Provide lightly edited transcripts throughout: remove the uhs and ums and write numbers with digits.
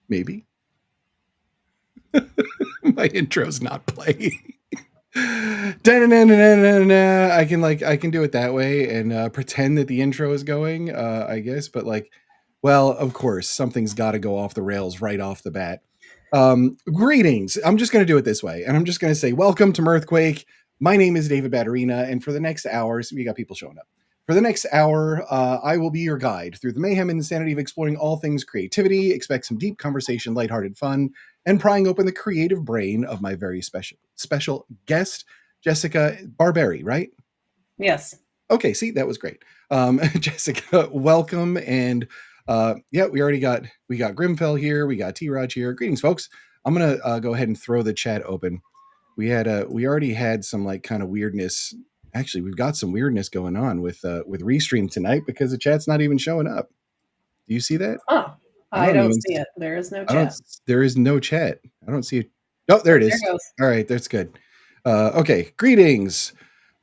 Maybe. My intro's not playing. I can do it that way and pretend that the intro is going, I guess. But like, well, of course, something's got to go off the rails right off the bat. Greetings. I'm just going to do it this way, and I'm just going to say, welcome to MIRTH QUAKE. My name is David Batterina, and for the next hours, we got people showing up. For the next hour, I will be your guide through the mayhem and insanity of exploring all things creativity. Expect some deep conversation, lighthearted fun, and prying open the creative brain of my very special guest, Jessica Barberi, right? Yes. Okay, see, that was great. Jessica, welcome. And yeah, we got Grimfell here, we got T-Raj here. Greetings, folks. I'm gonna go ahead and throw the chat open. We already had some like kind of weirdness. Actually, we've got some weirdness going on with Restream tonight because the chat's not even showing up. Do you see that? Oh, I don't see it. There is no chat. There is no chat. I don't see it. Oh, there it is. There it goes. All right, that's good. Okay, greetings.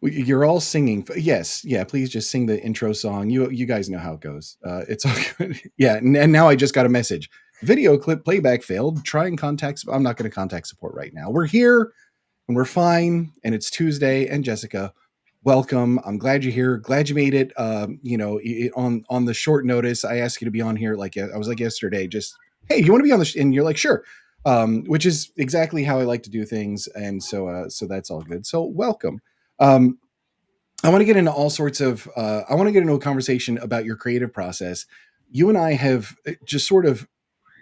You're all singing. Yes, yeah. Please just sing the intro song. You guys know how it goes. It's all good. Yeah, and now I just got a message. Video clip playback failed. Try and contact. I'm not going to contact support right now. We're here and we're fine. And it's Tuesday. And Jessica, welcome. I'm glad you're here. Glad you made it. On the short notice, I asked you to be on here. Like I was like yesterday, just hey, you want to be on the and you're like sure, which is exactly how I like to do things. And so that's all good. So welcome. I want to get into all sorts of. I want to get into a conversation about your creative process. You and I have just sort of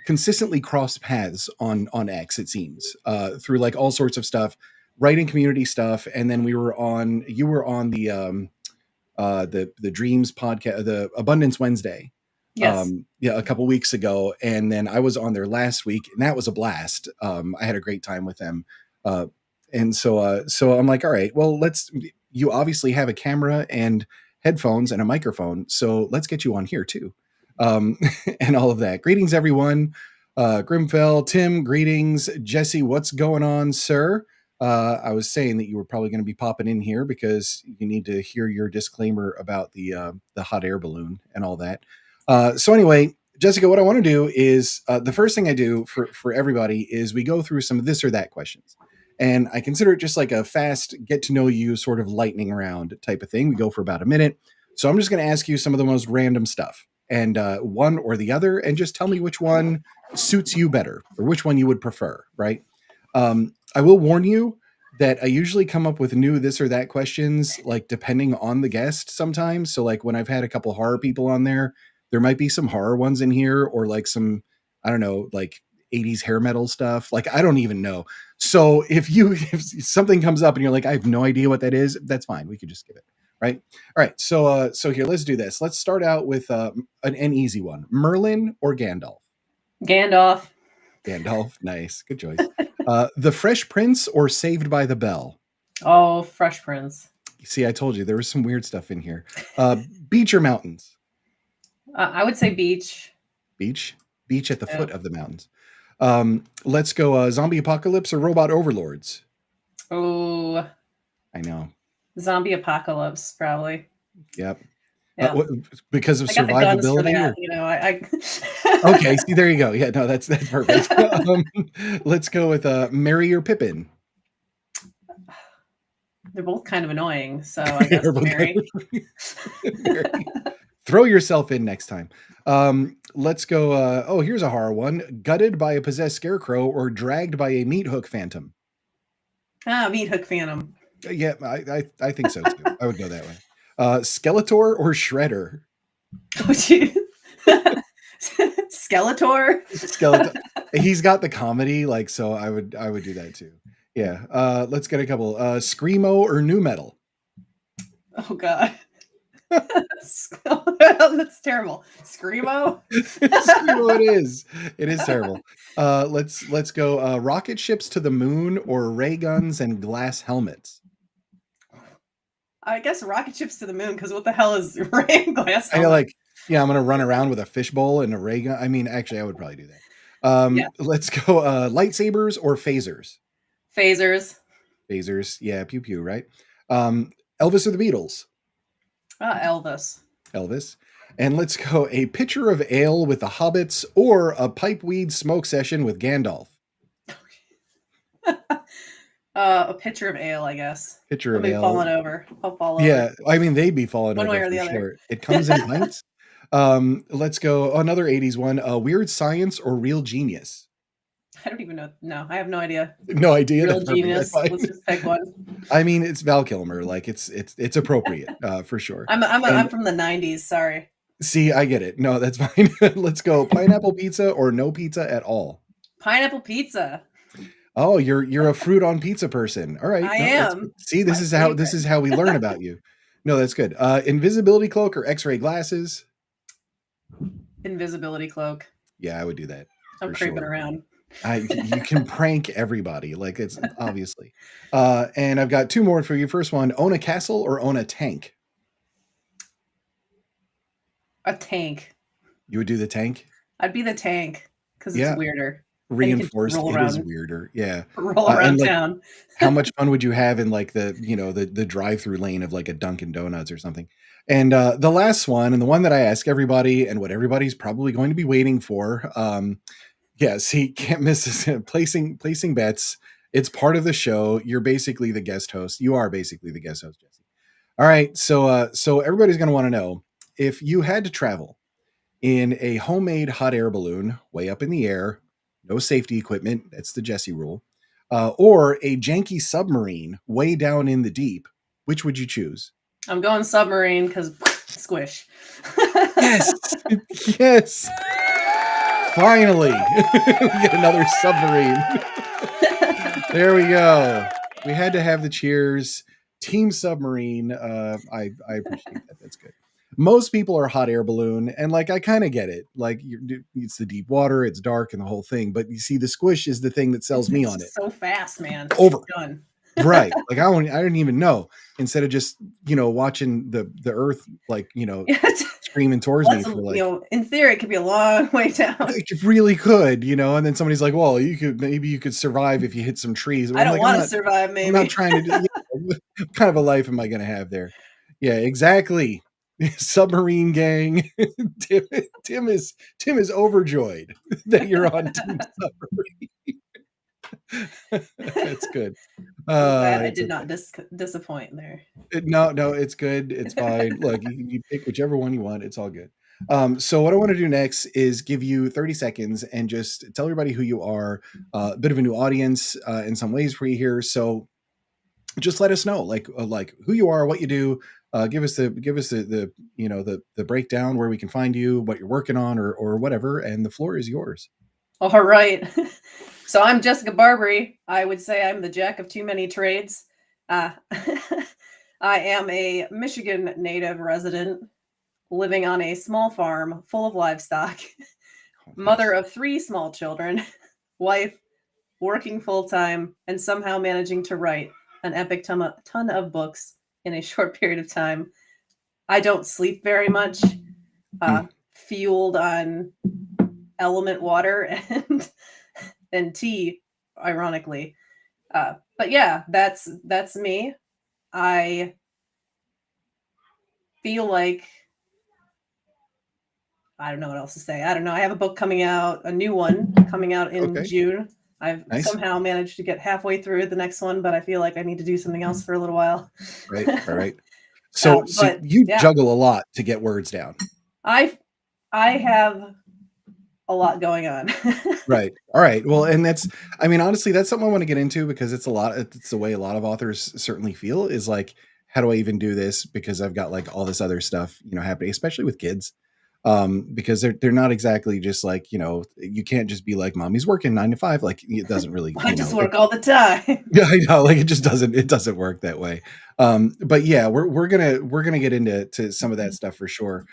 consistently crossed paths on X. It seems through like all sorts of stuff, writing community stuff, and then you were on the Dreams podcast, the Abundance Wednesday. Yes. Yeah, a couple weeks ago, and then I was on there last week, and that was a blast. I had a great time with them, and so I'm like, all right, well, you obviously have a camera and headphones and a microphone, so let's get you on here too, and all of that. Greetings, everyone. Grimfell, Tim, greetings. Jesse, what's going on, sir? I was saying that you were probably going to be popping in here because you need to hear your disclaimer about the hot air balloon and all that. So anyway, Jessica, what I want to do is the first thing I do for everybody is we go through some of this or that questions. And I consider it just like a fast get to know you sort of lightning round type of thing. We go for about a minute. So I'm just going to ask you some of the most random stuff and one or the other, and just tell me which one suits you better or which one you would prefer, right? I will warn you that I usually come up with new this or that questions, like depending on the guest sometimes. So like when I've had a couple horror people on there might be some horror ones in here or like some, I don't know, like 80s hair metal stuff. Like, I don't even know. So if something comes up and you're like, I have no idea what that is, that's fine. We could just skip it. Right. All right. So here, let's do this. Let's start out with an easy one. Merlin or Gandalf? Gandalf. Gandalf. Nice. Good choice. The Fresh Prince or Saved by the Bell? Oh, Fresh Prince. See, I told you there was some weird stuff in here. Beach or mountains? I would say beach. Beach at the foot of the mountains. Let's go zombie apocalypse or robot overlords? Oh, I know. Zombie apocalypse, probably. Yep. Yeah. Because of I got the guns for survivability? that, you know, I Okay, see, there you go. Yeah, no, that's perfect. Let's go with Merry or Pippin? They're both kind of annoying, so I guess Merry. Merry. Throw yourself in next time. Let's go. Here's a horror one. Gutted by a possessed scarecrow or dragged by a meat hook phantom? Meat hook phantom. Yeah, I think so too. I would go that way. Skeletor or Shredder? Oh, geez. Skeletor. He's got the comedy, like, so I would do that too. Yeah. Let's get a couple. Screamo or nu metal? Oh God. That's terrible. Screamo. Screamo it is. It is terrible. Let's go. Rocket ships to the moon or ray guns and glass helmets? I guess rocket ships to the moon, because what the hell is ray and glass helmet? I like, yeah, I'm gonna run around with a fishbowl and a ray gun. I mean, actually, I would probably do that. Yeah. Let's go. Lightsabers or phasers? Phasers. Phasers. Yeah, pew pew. Right. Elvis or the Beatles? Elvis. Elvis. And let's go a pitcher of ale with the hobbits or a pipeweed smoke session with Gandalf. A pitcher of ale, I guess. Pitcher I'll of be ale. falling over. I'll fall over. Yeah, I mean they'd be falling One way over or for the other. sure. It comes in pints. Let's go another 80s one. Weird Science or Real Genius? I don't even know. No, I have no idea. No idea. Real That's perfect. That's genius. fine. Let's just pick one. I mean, it's Val Kilmer. Like it's appropriate for sure. I'm And from the '90s. Sorry. see, I get it. No, that's fine. Let's go pineapple pizza or no pizza at all. Pineapple pizza. Oh, you're a fruit on pizza person. All right. I No, that's good. am. See, It's my this favorite. is how we learn about you. No, that's good. Invisibility cloak or X-ray glasses? Invisibility cloak. Yeah, I would do that I'm for creeping sure. around. You can prank everybody. Like it's obviously. And I've got two more for you. First one, own a castle or own a tank? A tank. You would do the tank? I'd be the tank because it's Yeah. weirder. And you can Reinforced. roll It is around, weirder. Yeah. roll And around like town. how much fun would you have in like the drive-through lane of like a Dunkin' Donuts or something? And the last one, and the one that I ask everybody, and what everybody's probably going to be waiting for, yeah, see, can't miss this. Placing bets. It's part of the show. You're basically the guest host. You are basically the guest host, Jesse. All right, so everybody's going to want to know if you had to travel in a homemade hot air balloon way up in the air, no safety equipment. That's the Jesse rule. Or a janky submarine way down in the deep. Which would you choose? I'm going submarine because squish. Yes, yes. Finally, we get another submarine. There we go. We had to have the cheers. Team Submarine. I appreciate that. That's good. Most people are hot air balloon, and like I kind of get it. Like it's the deep water, it's dark, and the whole thing. But you see, the squish is the thing that sells me on it. It's so fast, man. Over. Done. Right. Like I didn't even know. Instead of just watching the earth like screaming towards me for like in theory, it could be a long way down. it really could, and then somebody's like, well, maybe you could survive if you hit some trees. I don't want to survive, maybe. I'm not trying to do what kind of a life am I going to have there? Yeah, exactly. Submarine gang. Tim is overjoyed that you're on Team Submarine. That's good. I did not disappoint there. No, it's good. It's fine. Look, you pick whichever one you want. It's all good. So what I want to do next is give you 30 seconds and just tell everybody who you are. A bit of a new audience in some ways for you here. So just let us know, like who you are, what you do. Give us the the breakdown where we can find you, what you're working on, or whatever. And the floor is yours. All right. So I'm Jessica Barberi. I would say I'm the jack of too many trades. I am a Michigan native resident living on a small farm full of livestock, mother of 3 small children, wife, working full-time, and somehow managing to write an epic ton of books in a short period of time. I don't sleep very much, fueled on element water and tea, ironically. But yeah, that's me. I feel like I don't know what else to say. I don't know. I have a book coming out, a new one coming out in June. I've somehow managed to get halfway through the next one, but I feel like I need to do something else for a little while. Right. So you juggle a lot to get words down. I have a lot going on. Right. All right. Well, and honestly, that's something I want to get into because it's the way a lot of authors certainly feel is like, how do I even do this? Because I've got like all this other stuff, happening, especially with kids. Because they're not exactly just like, you can't just be like, mommy's working 9 to 5. Like it doesn't really, I just work all the time. Yeah, I know. Like it doesn't work that way. But yeah, we're gonna get into some of that stuff for sure.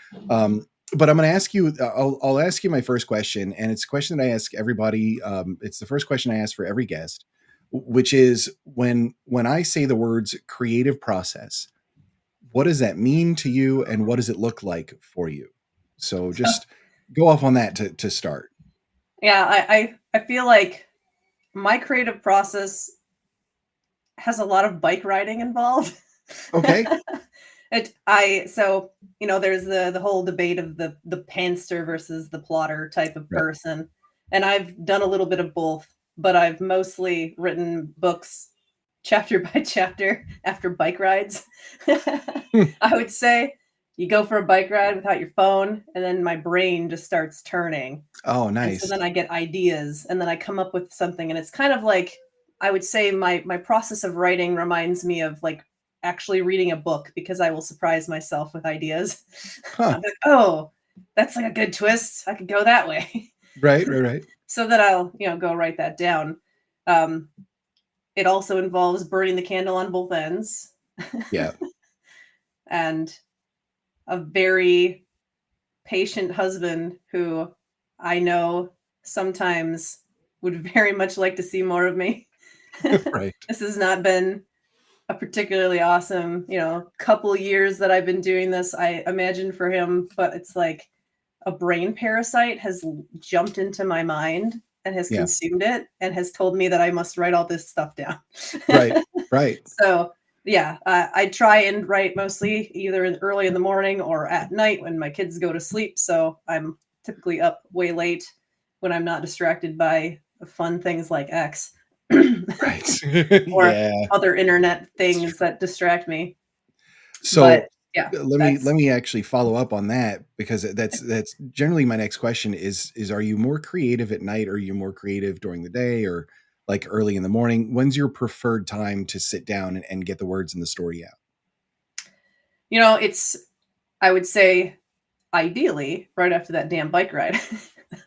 But I'm going to ask you, I'll ask you my first question, and it's a question that I ask everybody. It's the first question I ask for every guest, which is when I say the words creative process, what does that mean to you, and what does it look like for you? So just go off on that to start. Yeah, I feel like my creative process has a lot of bike riding involved. Okay. So there's the whole debate of the pantser versus the plotter type of Right. person, and I've done a little bit of both, but I've mostly written books chapter by chapter after bike rides. Hmm. I would say you go for a bike ride without your phone, and then my brain just starts turning. Oh, And so nice. then I get ideas, and then I come up with something, and it's kind of like I would say my process of writing reminds me of like actually reading a book because I will surprise myself with ideas. Huh. I'm like, oh, that's like a good twist. I could go that way. Right, right, right. So that I'll go write that down. Um, it also involves burning the candle on both ends, Yeah. and a very patient husband who I know sometimes would very much like to see more of me. Right. This has not been a particularly awesome, couple years that I've been doing this, I imagine for him, but it's like a brain parasite has jumped into my mind and has Yeah. consumed it and has told me that I must write all this stuff down. Right. Right. So, yeah, I try and write mostly either early in the morning or at night when my kids go to sleep. So I'm typically up way late when I'm not distracted by fun things like X Right. or Yeah. other internet It's things true. that distract me. But So yeah, let that's me actually follow up on that because that's generally my next question is are you more creative at night or are you more creative during the day or like early in the morning? When's your preferred time to sit down and get the words in the story out? it's I would say ideally right after that damn bike ride.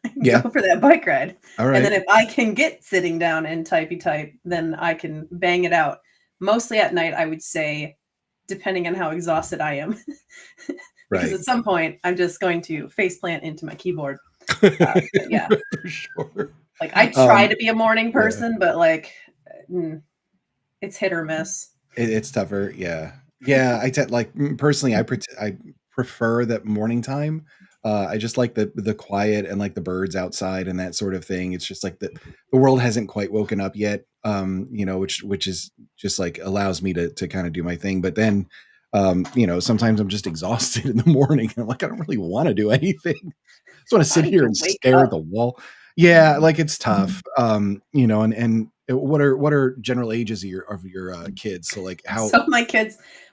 Go Yeah. for that bike ride. All And then right. if I can get sitting down and typey type, then I can bang it out. Mostly at night, I would say, depending on how exhausted I am. Because Right. at some point, I'm just going to face plant into my keyboard. But yeah, For sure. like I try Um, to be a morning yeah. person, but like mm, it's hit or miss. It's tougher, yeah. Yeah, I tend like, personally, I prefer that morning time. I just like the quiet and, like, the birds outside and that sort of thing. It's just like the world hasn't quite woken up yet, which is just, like, allows me to kinda do my thing, but then, sometimes I'm just exhausted in the morning, and I'm like, "I don't really wanna do anything." Just wanna I sit need here to and wake stare at up. the wall. Yeah, like, it's tough, and what are general ages of your kids? So, like, how So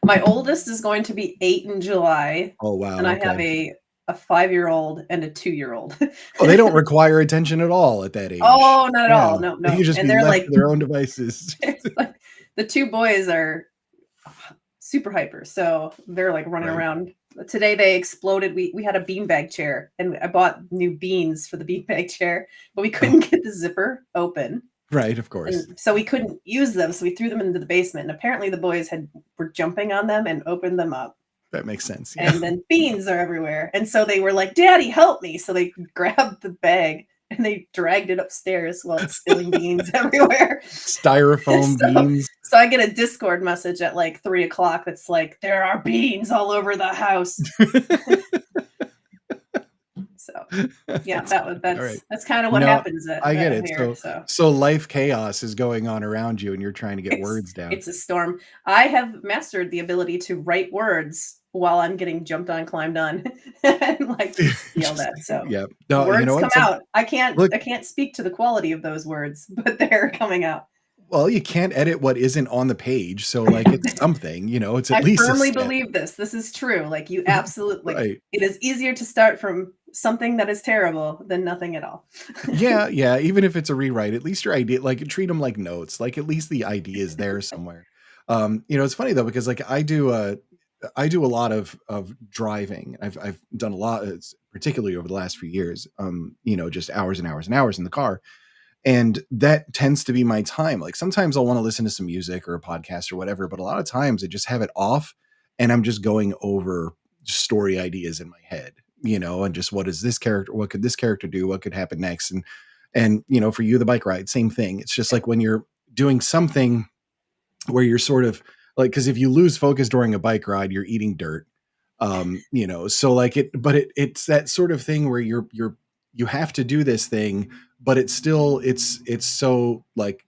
my oldest is going to be 8 in July, oh, wow, and I have okay. a 5-year-old and a 2-year-old. Oh, they don't require attention at all at that age. Oh, not at Yeah, all. No, they can no. just And be they're left like to their own devices. it's like the 2 boys are super hyper, so they're, like, running Right, around. Today, they exploded. We had a beanbag chair, and I bought new beans for the beanbag chair, but we oh, couldn't get the zipper open, right, of course. and so we couldn't use them, so we threw them into the basement, and apparently the boys were jumping on them and opened them up, That makes sense, yeah. and then beans are everywhere, and so they were like, "Daddy, help me." So they grabbed the bag, and they dragged it upstairs while it's spilling beans everywhere. Styrofoam So beans. so I get a Discord message at, like, 3 o'clock that's like, "There are beans all over the house." So, yeah, That's funny, alright. that's kinda what No, happens at I get it. here, So so so life chaos is going on around you, and you're trying to get it's words down. it's a storm. I have mastered the ability to write words while I'm getting jumped on, climbed on, and, like, yelled Just at, so yeah. No, you know words come what? Some out. I can't look I can't speak to the quality of those words, but they're coming out. well, you can't edit what isn't on the page, so, like, it's something, it's at I least a firmly step. believe this. This is true. Like, you absolutely like, Right. it is easier to start from something that is terrible than nothing at all. Yeah, yeah, even if it's a rewrite, at least your idea like, treat them like notes, like, at least the idea is there somewhere. It's funny though, because, like, I do a lot of driving. I've done a lot, particularly over the last few years, just hours and hours and hours in the car, and that tends to be my time. Like, sometimes I'll wanna listen to some music or a podcast or whatever, but a lot of times I just have it off, and I'm just going over story ideas in my head, and just what could this character do? What could happen next? And for you, the bike ride, same thing. It's just like when you're doing something where you're sort of like, because if you lose focus during a bike ride, you're eating dirt. So like it's that sort of thing where you have to do this thing, but it's still it's so like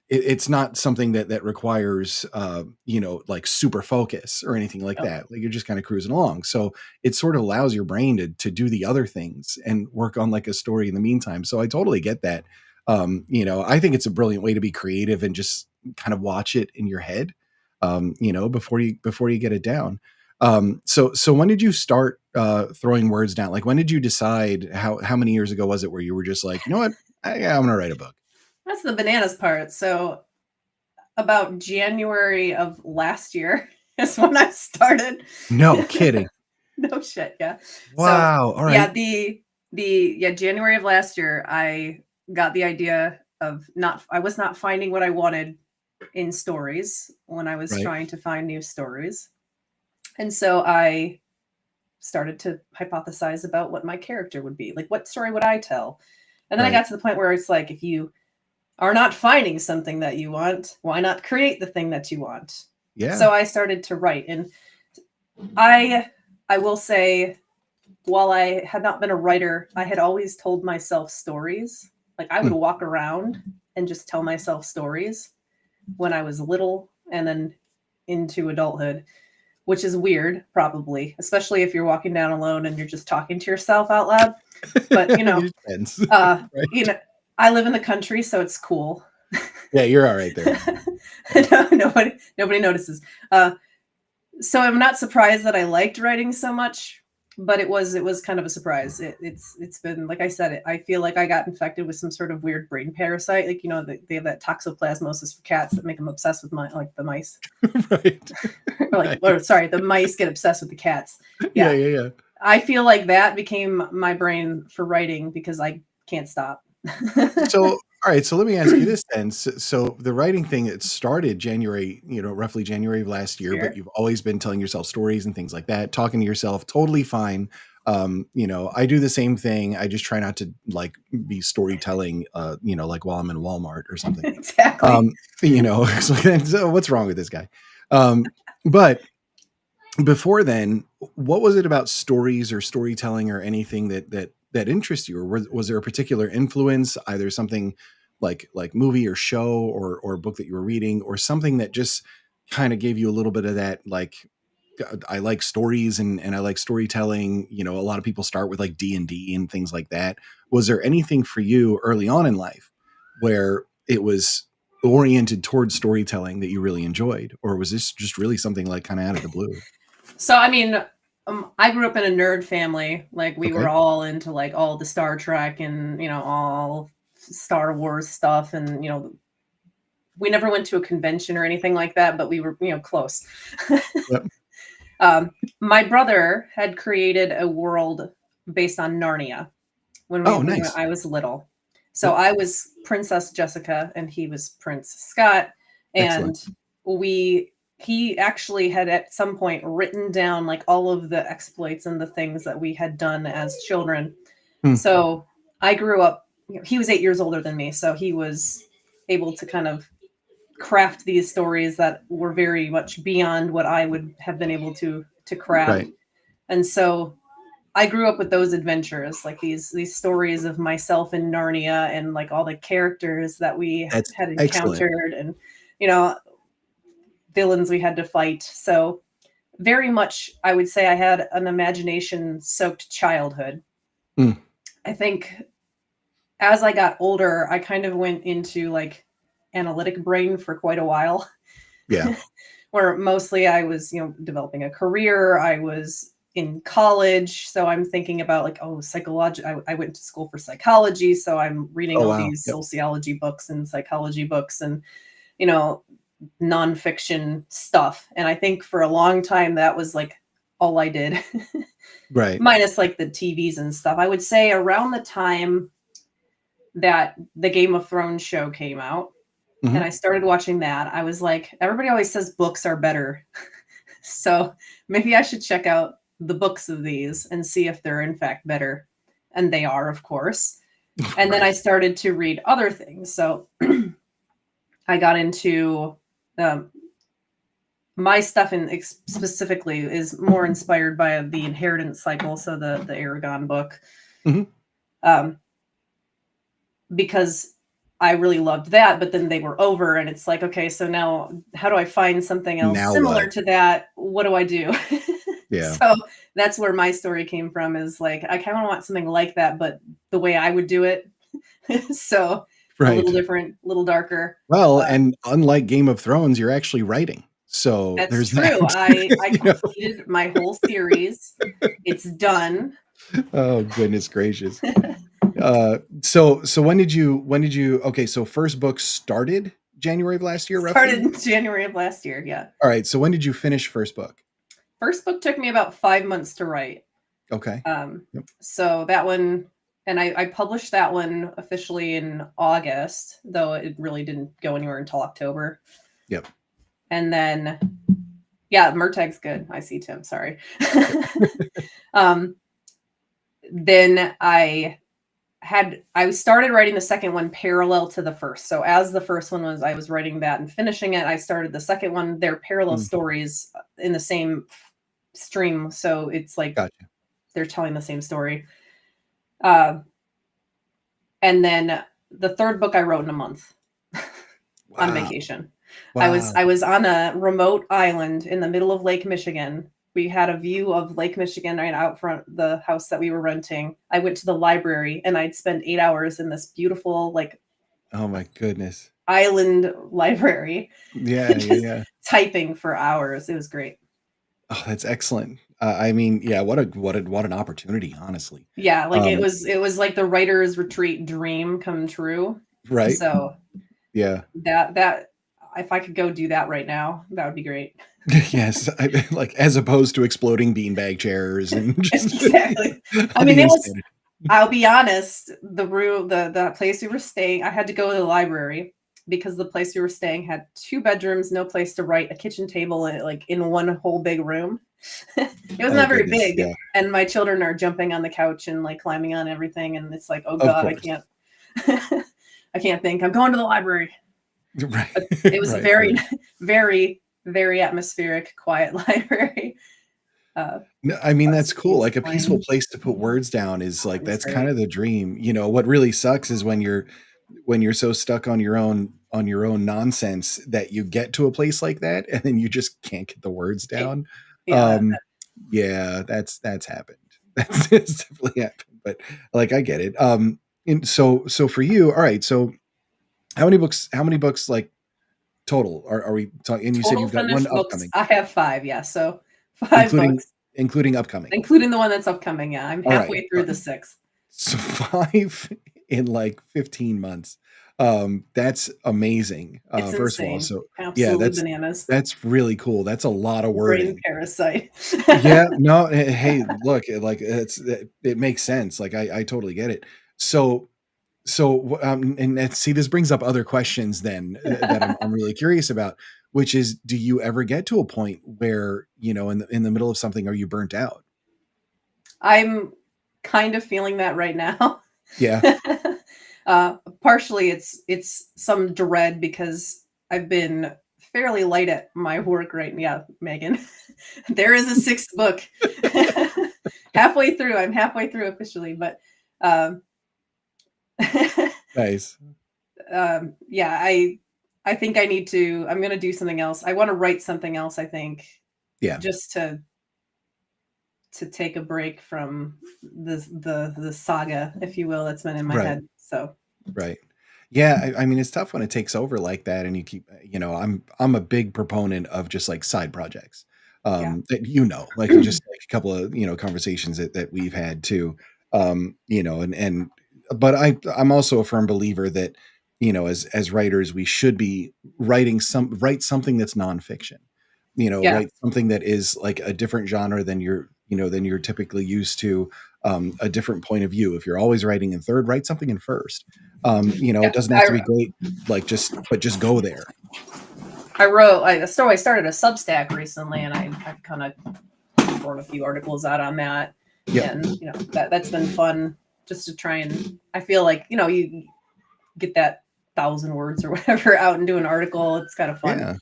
it's not something that requires like super focus or anything like Oh, that. Like you're just kind of cruising along. So it sort of allows your brain to do the other things and work on like a story in the meantime. So I totally get that. I think it's a brilliant way to be creative and just kind of watch it in your head, before you get it down. So when did you start throwing words down? Like when did you decide? How many years ago was it where you were just like, you know what, I'm gonna write a book? that's the bananas part. So about January of last year is when I started. No kidding. No shit, yeah. So Wow. All yeah, right. the January of last year, I got the idea of not I was not finding what I wanted in stories when I was Right. trying to find new stories. And so I started to hypothesize about what my character would be. Like what story would I tell? And then I Right. got to the point where it's like if you are not finding something that you want, why not create the thing that you want? Yeah. So I started to write and I I will say while I had not been a writer, I had always told myself stories. Like I would Hmm. walk around and just tell myself stories when I was little and then into adulthood, which is weird, probably, especially if you're walking down alone and you're just talking to yourself out loud. But It depends. uh, Right. I live in the country, so it's cool. Yeah, you're all right there. Yeah. No, nobody notices. Uh, so I'm not surprised that I liked writing so much, but it was kind of a surprise. It's been like I said. I feel like I got infected with some sort of weird brain parasite. Like they have that toxoplasmosis for cats that make them obsessed with like the mice. Right. Or like, or Nice. sorry, the mice get obsessed with the cats. Yeah, Yeah, yeah, yeah. I feel like that became my brain for writing because I can't stop. So, all right, so let me ask you this then. So the writing thing, it started January, roughly January of last year, but Sure. you've always been telling yourself stories and things like that, talking to yourself, totally fine. I do the same thing. I just try not to like be storytelling, like while I'm in Walmart or something. Exactly. Um, it's like, so what's wrong with this guy? But before then, what was it about stories or storytelling or anything that interests you, or was there a particular influence, either something like movie or show or book that you were reading, or something that just kind of gave you a little bit of that, like, I like stories and I like storytelling. A lot of people start with like D&D and things like that. Was there anything for you early on in life where it was oriented towards storytelling that you really enjoyed, or was this just really something like kind of out of the blue? So I mean, I grew up in a nerd family. Like we were Okay. all into like all the Star Trek and all Star Wars stuff, and we never went to a convention or anything like that, but we were close. Yep. um, my brother had created a world based on Narnia Oh, when nice. I was little. So Yep. I was Princess Jessica and he was Prince Scott. Excellent. And we he actually had at some point written down like all of the exploits and the things that we had done as children. Hmm. So I grew up, he was 8 years older than me, so he was able to kind of craft these stories that were very much beyond what I would have been able to craft. Right. And so I grew up with those adventures, like these stories of myself in Narnia and like all the characters that we That's had excellent. encountered and you know villains we had to fight. So very much I would say I had an imagination soaked childhood. Hmm. I think as I got older, I kind of went into like analytic brain for quite a while Yeah. where mostly I was, developing a career. I was in college. So I'm thinking about like, oh, psychology. I went to school for psychology. So I'm reading Oh, all wow. these Yep. sociology books and psychology books and, you know, nonfiction stuff. And I think for a long time that was like all I did, Right. minus like the TVs and stuff. I would say around the time that the Game of Thrones show came out, and Mhm. I started watching that, I was like, everybody always says books are better. So maybe I should check out the books of these and see if they're in fact better. And they are, of course. And then I Right. started to read other things. So I got into um, my stuff in specifically is more inspired by the inheritance cycle. So the Aragon book, Mhm. um, because I really loved that, but then they were over, and it's like, okay, so now how do I find something else Now similar what? to that? What do I do? Yeah. So that's where my story came from, is like, I kind of want something like that, but the way I would do it. So a little Right. different, a little darker. Well, Uh, and unlike Game of Thrones, you're actually writing. So that's there's that, true. I you know? completed my whole series. It's done. Oh, goodness gracious. So when did you okay, so first book started January of last year, Started roughly? in January of last year. Yeah. Alright, so when did you finish first book? First book took me about 5 months to write. Okay. Um, Yep. so that one, and I published that one officially in August, though it really didn't go anywhere until October. Yep. And then, yeah, Murtag's good. I see Tim. Sorry. Yep. um, then I started writing the second one parallel to the first. So as the first one was, I was writing that and finishing it. I started the second one. They're parallel Mm, stories in the same stream. So it's like gotcha. they're telling the same story. Uh, and then the third book I wrote in a month on Wow. vacation. I was Wow. I was on a remote island in the middle of Lake Michigan. We had a view of Lake Michigan right out front the house that we were renting. I went to the library and I'd spend 8 hours in this beautiful like Oh my goodness. island library, Yeah, yeah, just yeah. typing for hours. It was great. Oh, that's excellent. I mean, yeah, what an opportunity, honestly. Yeah, like it Um, was it was like the writer's retreat dream come true. right? So Yeah. that if I could go do that right now, that would be great. Yes, like, as opposed to exploding beanbag chairs and just Exactly. I mean, the it was insanity. I'll be honest, the place we were staying, I had to go to the library because the place we were staying had 2 bedrooms, no place to write, a kitchen table, and, like, in one whole big room. It was Oh not very goodness, big, yeah. and my children are jumping on the couch and, like, climbing on everything, and it's like, "Oh Of god, I course. can't I can't think. I'm going to the library." Right. But it was a Right, very, right. very, very atmospheric, quiet library. Uh, No, I mean, Lots that's of cool, music like, a peaceful playing. place to put words down is, like, It was that's kinda great. the dream, what really sucks is when you're so stuck on your own nonsense that you get to a place like that, and then you just can't get the words It down. yeah, Um, yeah, that's happened. That's definitely happened, but, like, I get it. And so for you, alright, so how many books, like, total are we talking? And you said total you've got 1 finished books, upcoming, I have 5, yeah, so 5 including books, including upcoming. including the one that's upcoming, yeah, I'm Alright, halfway through the 6th. so 5 in, like, 15 months. That's amazing, It's first of all, insane, so yeah, absolutely that's bananas. that's really cool, that's a lot of Brain wording. parasite. Yeah, no, hey, look, like, it makes sense, like, I totally get it. And see, this brings up other questions then, that I'm really curious about, which is, do you ever get to a point where, in the middle of something, are you burnt out? I'm kind of feeling that right now. Yeah. Partially it's some dread because I've been fairly light at my work right. Yeah, Megan. There is a 6th book. Halfway through. I'm halfway through officially, but um Nice. yeah, I think I'm gonna do something else. I want to write something else, I think, Yeah, just to take a break from the saga, if you will, that's been in my right. head. So Right. Yeah, I mean, it's tough when it takes over like that and you keep I'm a big proponent of just, like, side projects, yeah. that like, just, like, a couple of, conversations that we've had too, and but I'm also a firm believer that, as writers, we should be write something that's nonfiction, Yeah. write something that is, like, a different genre than you're typically used to, a different point of view. If you're always writing in third, write something in first. It Yeah. doesn't have to be great, like, just go there. I started a Substack recently, and I've kind of wrote a few articles out on that, Yep. and that's been fun just to try and I feel like you get that 1,000 words or whatever out and do an article. It's kind of fun. Yeah. And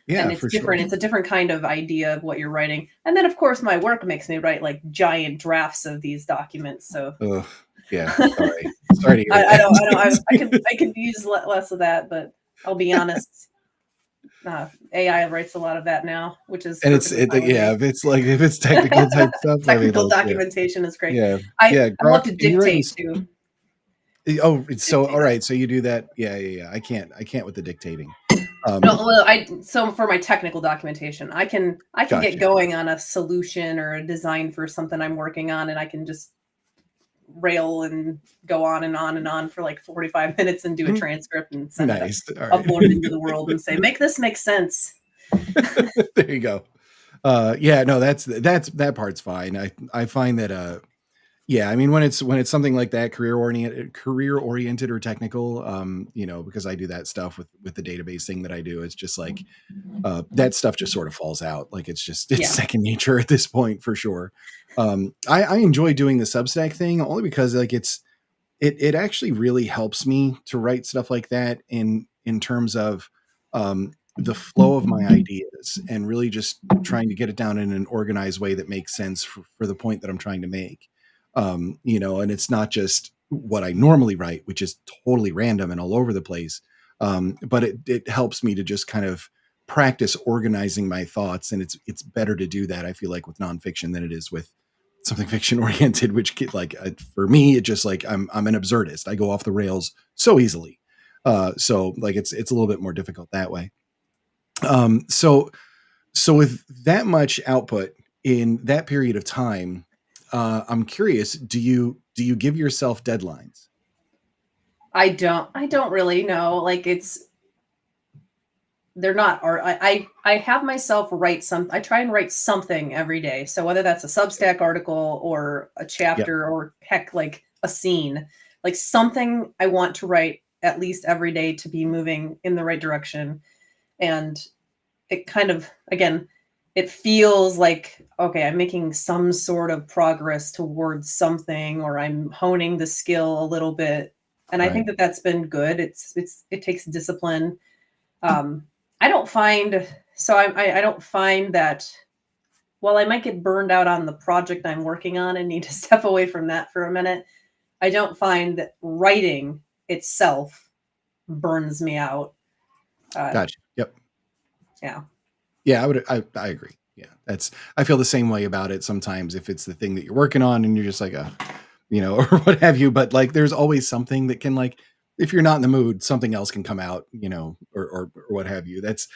Yeah, it's for sure. different. It's a different kind of idea of what you're writing. And then, of course, my work makes me write like giant drafts of these documents. So Ugh, yeah, sorry. Sorry to hear I could use less of that, but I'll be honest. AI writes a lot of that now, which is And it's perfectly fine with yeah, me. if it's like if it's technical type stuff, I mean, Technical like, yeah, documentation is great. yeah, I yeah. I love Grok, to can you write me? dictate too. Oh, so all Dictate. right, so you do that? Yeah, yeah, yeah. I can't with the dictating. No, Um, well, I so for my technical documentation, I can get gotcha. going on a solution or a design for something I'm working on, and I can just rail and go on and on and on for like 45 minutes and do a Mhm. transcript and send it up, Nice. All right. upload it into the world and say, make this make sense. There you go. Yeah, no, that part's fine. I find that yeah, I mean when it's something like that, career oriented or technical, because I do that stuff with the database thing that I do, it's just like that stuff just sort of falls out. Like it's Yeah. second nature at this point for sure. I enjoy doing the Substack thing only because like it actually really helps me to write stuff like that in terms of the flow of my ideas and really just trying to get it down in an organized way that makes sense for the point that I'm trying to make. And it's not just what I normally write, which is totally random and all over the place. But it helps me to just kind of practice organizing my thoughts, and it's better to do that, I feel like, with nonfiction than it is with something fiction oriented, which for me, it just like I'm an absurdist. I go off the rails so easily. So like it's a little bit more difficult that way. So with that much output in that period of time, I'm curious, do you give yourself deadlines? I don't really know. Like it's they're not art. I have myself write some. I try and write something every day. So whether that's a Substack article or a Yep. chapter or heck, like a scene, like something I want to write at least every day to be moving in the right direction. And it kind of, again, it feels like, okay, I'm making some sort of progress towards something, or I'm honing the skill a little bit. And I Right. think that that's been good. It takes discipline. um, I don't find I don't find that while I might get burned out on the project I'm working on and need to step away from that for a minute, I don't find that writing itself burns me out. Uh, Gotcha. Yep. yeah, Yeah, I agree. Yeah. I feel the same way about it sometimes if it's the thing that you're working on and you're just like, or what have you. But like, there's always something that can like, if you're not in the mood, something else can come out, or what have you. That's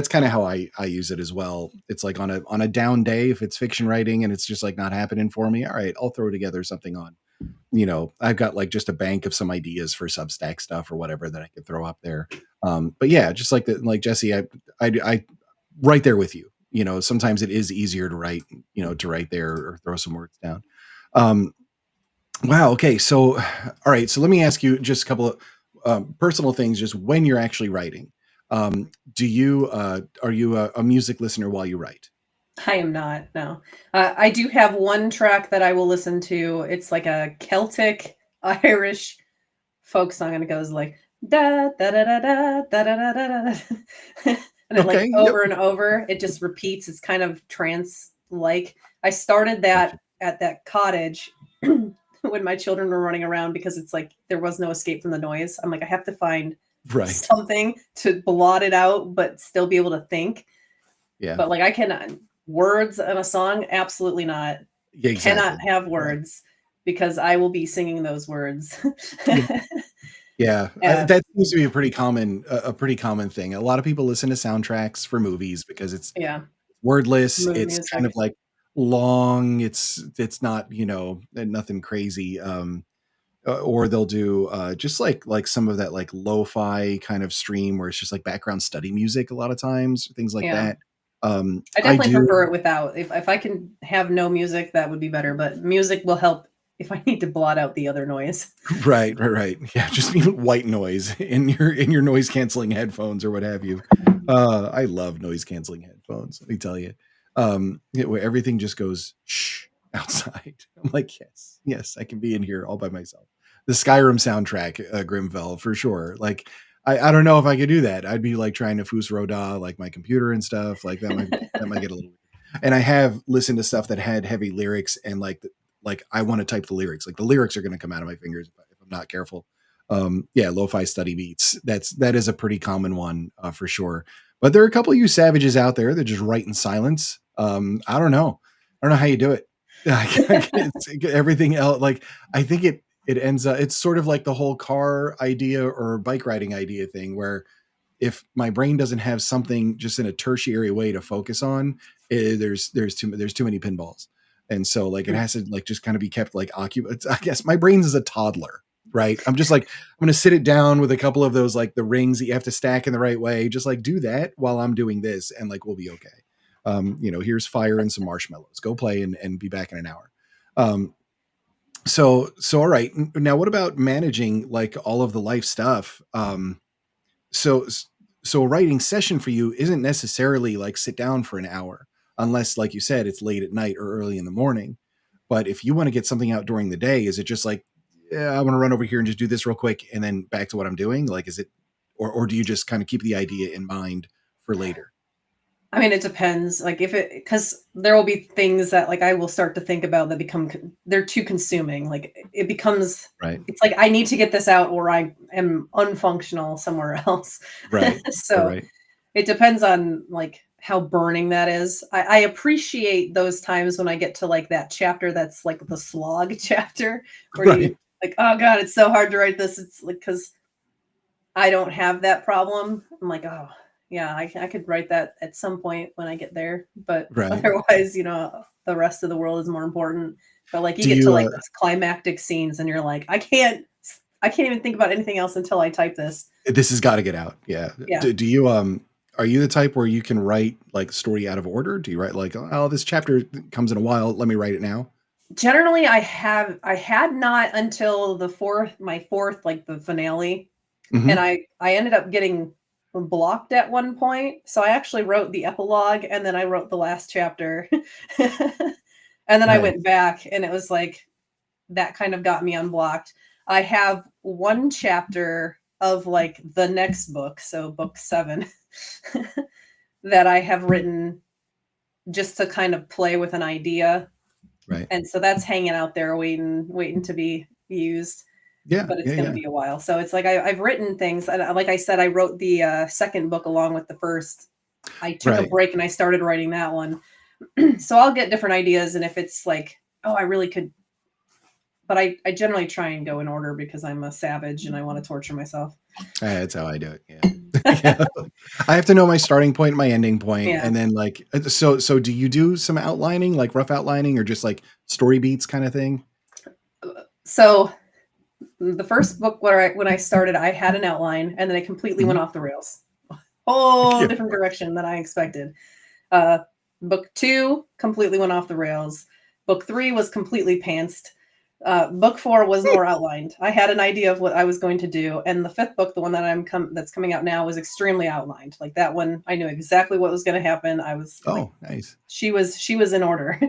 kind of how I use it as well. It's like on a down day, if it's fiction writing and it's just like not happening for me, all right, I'll throw together something on. I've got like just a bank of some ideas for Substack stuff or whatever that I could throw up there. But yeah, just like Jesse, I right there with you. Sometimes it is easier to write, to write there or throw some words down. Um, wow. Okay. So, all right. So let me ask you just a couple of personal things. Just when you're actually writing, are you a music listener while you write? I am not. No, I do have one track that I will listen to. It's like a Celtic Irish folk song, and it goes like da da da da da da da da da, da. And it like Okay. Yep. over and over, it just repeats. It's kind of trance like. I started Gotcha. that at that cottage when my children were running around because it's like there was no escape from the noise. I'm like, I have to find Right. something to blot it out, but still be able to think. Yeah. But like I cannot words in a song, absolutely not. Yeah. Cannot Exactly. have Yeah. words because I will be singing those words. Yeah. Yeah, Yeah, that seems to be a pretty common thing. A lot of people listen to soundtracks for movies because it's yeah, wordless. mood It's kind of music. like long. It's not nothing crazy. Or they'll do just like some of that like lo-fi kind of stream where it's just like background study music a lot of times, things like Yeah. that. I I definitely do. prefer it without. If I can have no music, that would be better, but music will help if I need to blot out the other noise. Right, right, right. Yeah, just even white noise in your noise canceling headphones or what have you. I love noise canceling headphones. Let me tell you, where everything just goes shh outside. I'm like, yes, yes, I can be in here all by myself. The Skyrim soundtrack, Grimfell for sure. Like, I don't know if I could do that. I'd be like trying to Fus Roda like my computer and stuff. Like that might get a little. And I have listened to stuff that had heavy lyrics and like I want to type the lyrics. Like the lyrics are going to come out of my fingers if I'm not careful. Yeah, lo-fi study beats. That is a pretty common one for sure. But there are a couple of you savages out there that just write in silence. I don't know. I don't know how you do it. It's everything else. Like I think it ends up. It's sort of like the whole car idea or bike riding idea thing, where if my brain doesn't have something just in a tertiary way to focus on, there's too many pinballs, and so like it has to like just kind of be kept like occupied. I guess my brain's is a toddler, right? I'm just like I'm gonna sit it down with a couple of those like the rings that you have to stack in the right way. Just like do that while I'm doing this, and like we'll be okay. Here's fire and some marshmallows. Go play and be back in an hour. So all right. Now, what about managing like all of the life stuff? So so a writing session for you isn't necessarily like sit down for an hour, unless like you said it's late at night or early in the morning. But if you want to get something out during the day, is it just like, yeah, I want to run over here and just do this real quick and then back to what I'm doing? Like, is it, or do you just kind of keep the idea in mind for later? I mean, it depends. Like if it, because there will be things that like I will start to think about that become they're too consuming. Like it becomes, Right. it's like I need to get this out, or I am unfunctional somewhere else. Right. So Right. it depends on like how burning that is. I appreciate those times when I get to like that chapter that's like the slog chapter where you Right. like, oh God, it's so hard to write this. It's like because I don't have that problem. I'm like, oh, yeah, I could write that at some point when I get there. But Right. otherwise, the rest of the world is more important. But like you Do get to you like those climactic scenes and you're like, I can't even think about anything else until I type this. this has got to get out. Yeah. Yeah. Do you are you the type where you can write like story out of order? Do you write like, oh, this chapter comes in a while, let me write it now? Generally I had not until my fourth, like the finale. And Hmm. I ended up getting blocked at one point. So I actually wrote the epilogue and then I wrote the last chapter. And then I Right. went back and it was like that kind of got me unblocked. I have one chapter of like the next book, so book 7, that I have written just to kind of play with an idea. Right. And so that's hanging out there waiting to be used, Yeah. but it's Yeah. going to Yeah. be a while. So it's like I've written things, and like I said, I wrote the second book along with the first. I took a Right. break and I started writing that one. So I'll get different ideas, and if it's like, oh, I really could, but I generally try and go in order because I'm a savage and I want to torture myself. That's how I do it. Yeah. Yeah. I have to know my starting point, my ending point, Yeah. and then like so do you do some outlining, like rough outlining or just like story beats kind of thing? So the first book where when I started, I had an outline, and then it completely went Mhm. off the rails. Whole Yeah. different direction than I expected. Uh, book 2 completely went off the rails. Book 3 was completely pantsed. Book 4 was more outlined. I had an idea of what I was going to do, and the fifth book, the one that that's coming out now, was extremely outlined. Like that one, I knew exactly what was going to happen. I was like, Oh, nice. she was in order.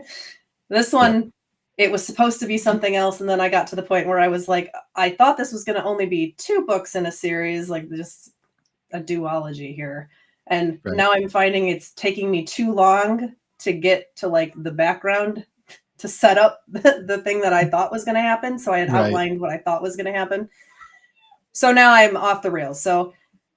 This Yep. one, it was supposed to be something else, and then I got to the point where I was like, I thought this was going to only be 2 books in a series, like just a duology here. And Right. now I'm finding it's taking me too long to get to like the background to set up the thing that I thought was going to happen. So I had Right. outlined what I thought was going to happen. So now I'm off the rails. So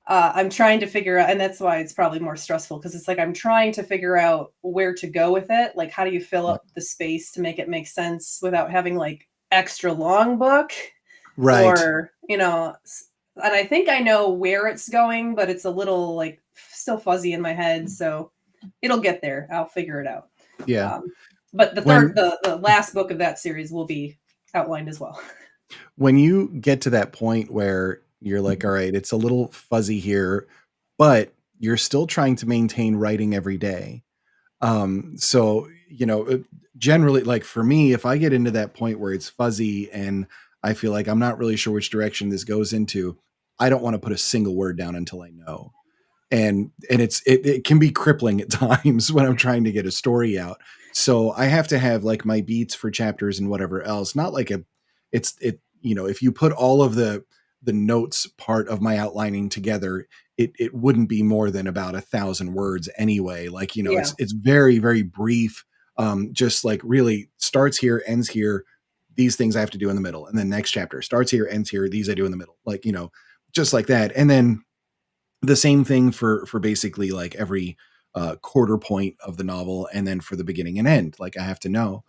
I'm trying to figure out, and that's why it's probably more stressful because it's like I'm trying to figure out where to go with it. Like, how do you fill Yep. up the space to make it make sense without having like extra long book Right. or, and I think I know where it's going, but it's a little like still fuzzy in my head. So it'll get there. I'll figure it out. Yeah. Um, but When the last book of that series will be outlined as well. when you get to that point where you're like, all right, it's a little fuzzy here, but you're still trying to maintain writing every day. So, generally, like for me, if I get into that point where it's fuzzy and I feel like I'm not really sure which direction this goes into, I don't want to put a single word down until I know. And it can be crippling at times when I'm trying to get a story out. So I have to have like my beats for chapters and whatever else. Not like if you put all of the notes part of my outlining together, it wouldn't be more than about 1,000 words anyway. Like, Yeah. it's very, very brief. Just like really starts here, ends here, these things I have to do in the middle, and then next chapter starts here, ends here, these I do in the middle, like, just like that. And then the same thing for basically like every quarter point of the novel, and then for the beginning and end, like I have to know.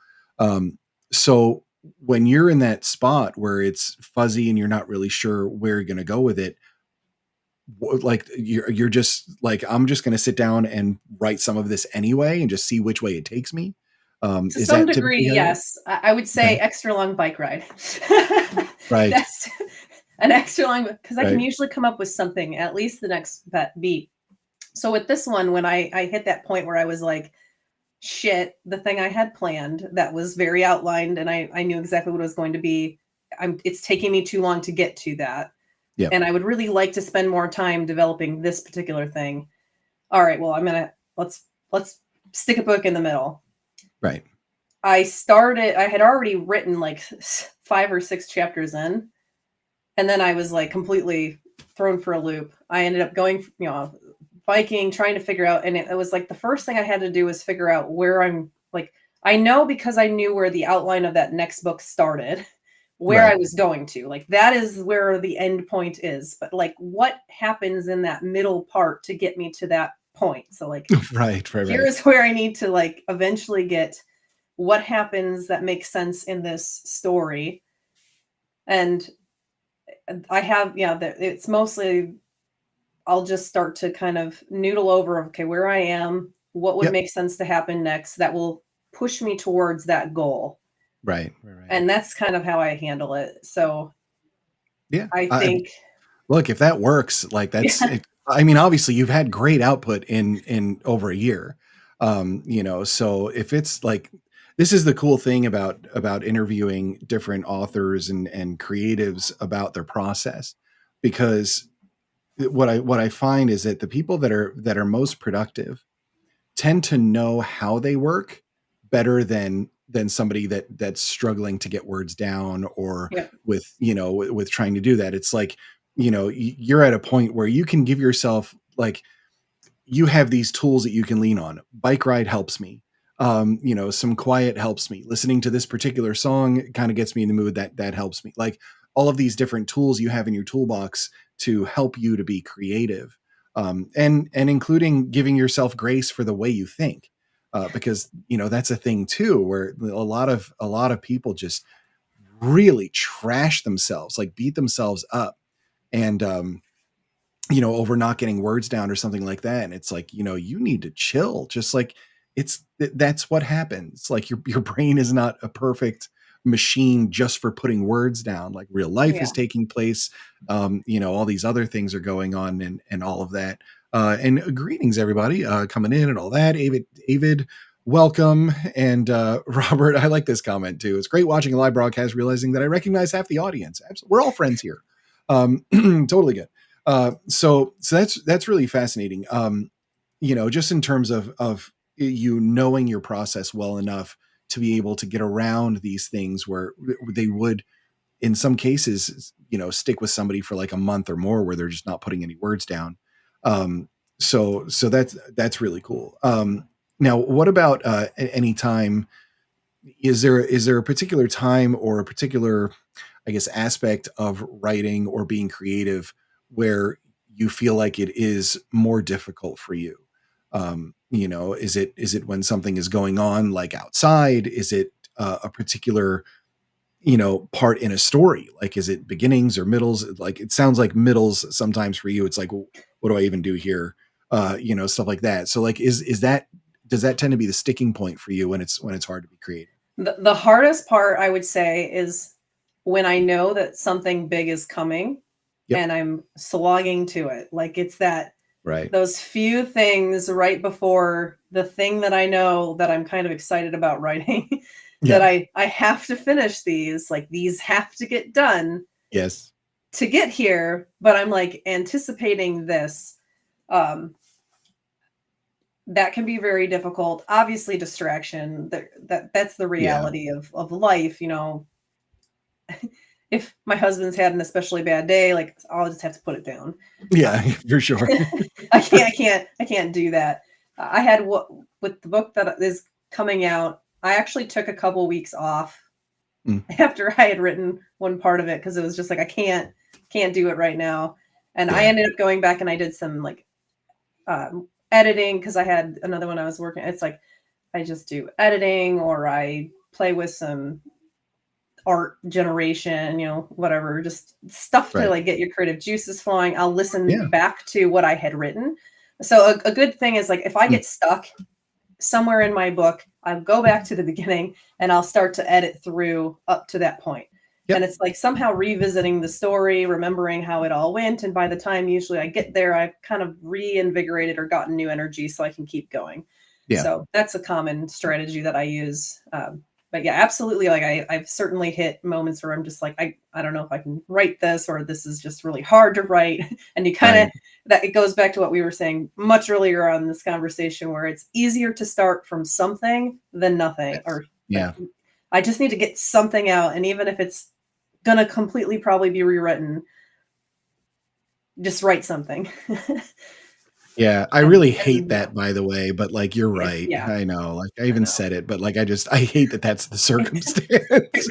So when you're in that spot where it's fuzzy and you're not really sure where you're going to go with it, like you're just like, I'm just going to sit down and write some of this anyway and just see which way it takes me. To Is some that degree, typically how you? yes. I would say Okay. extra long bike ride. Right. That's an extra long, because I can Right. usually come up with something at least the next beat. So with this one, when I hit that point where I was like, shit, the thing I had planned that was very outlined and I knew exactly what it was going to be, it's taking me too long to get to that. Yep. And I would really like to spend more time developing this particular thing. All right, well, let's stick a book in the middle. Right. I had already written like 5 or 6 chapters in, and then I was like completely thrown for a loop. I ended up going, biking, trying to figure out, and it was like the first thing I had to do was figure out where I'm like, I know because I knew where the outline of that next book started, where I Right. was going to. Like that is where the end point is. But like what happens in that middle part to get me to that point? So like Right. Right. here Right. is where I need to like eventually get what happens that makes sense in this story. And I have, yeah, it's mostly I'll just start to kind of noodle over, okay, where I am, what would Yep. make sense to happen next that will push me towards that goal. Right. Right. Right. And that's kind of how I handle it. So Yeah. I think, Look, if that works, like that's yeah, it. I mean, obviously you've had great output in over a year. So if it's like, this is the cool thing about interviewing different authors and creatives about their process, because what I find is that the people that are most productive tend to know how they work better than somebody that's struggling to get words down, or yeah, with trying to do that. It's like, you're at a point where you can give yourself, like, you have these tools that you can lean on. Bike ride helps me. Some quiet helps me. Listening to this particular song kind of gets me in the mood, that helps me. Like, all of these different tools you have in your toolbox to help you to be creative, and including giving yourself grace for the way you think, because that's a thing too, where a lot of people just really trash themselves, like beat themselves up, and over not getting words down or something like that. And it's like, you need to chill. Just like, that's what happens. Like, your brain is not a perfect machine just for putting words down. Like, real life is yeah. taking place. All these other things are going on, and all of that. And greetings, everybody, coming in and all that. David, welcome. And Robert, I like this comment too. It's great watching a live broadcast, realizing that I recognize half the audience. We're all friends here. Totally good. So that's really fascinating. Just in terms of you knowing your process well enough to be able to get around these things where they would, in some cases, stick with somebody for like a month or more, where they're just not putting any words down. So that's really cool. Now, what about any time? Is there a particular time or a particular, I guess, aspect of writing or being creative where you feel like it is more difficult for you? Is it when something is going on, like outside? Is it a particular part in a story? Like, is it beginnings or middles? Like, it sounds like middles sometimes for you. It's like, well, what do I even do here? Stuff like that. So, like, is that, does that tend to be the sticking point for you when it's hard to be creative? The hardest part I would say is when I know that something big is coming Yep. and I'm slogging to it. Like it's that Right. those few things right before the thing that I know that I'm kind of excited about writing, that Yeah. I have to finish these, like these have to get done Yes. to get here, but I'm like anticipating this. Um, that can be very difficult. Obviously, distraction. That's the Yeah. reality of life. If my husband's had an especially bad day, like I'll just have to put it down. Uh, Yeah. For sure. I can't do that. I had what with the book that is coming out. I actually took a couple weeks off Mm. after I had written one part of it because it was just like I can't do it right now. And I Yeah. ended up going back and I did some like editing because I had another one I was working. It's like I just do editing or I play with some art generation, whatever, just stuff to Right. like get your creative juices flowing. I'll listen Yeah. back to what I had written. So a good thing is like if I Mm. get stuck somewhere in my book, I'll go back to the beginning and I'll start to edit through up to that point. And Yep. it's like somehow revisiting the story, remembering how it all went. And by the time usually I get there, I've kind of reinvigorated or gotten new energy so I can keep going. Yeah. So that's a common strategy that I use. But yeah, absolutely. Like I've certainly hit moments where I'm just like, I don't know if I can write this or this is just really hard to write. And you kind of, Right. that it goes back to what we were saying much earlier on in this conversation where it's easier to start from something than nothing Yes. or like Yeah. I just need to get something out and even if it's going to completely probably be rewritten, just write something. Yeah, I and, really hate and that, by the way, but, like, you're it's, right. yeah, I know, like, I I even know. said it, but, like, I hate that that's the It circumstance.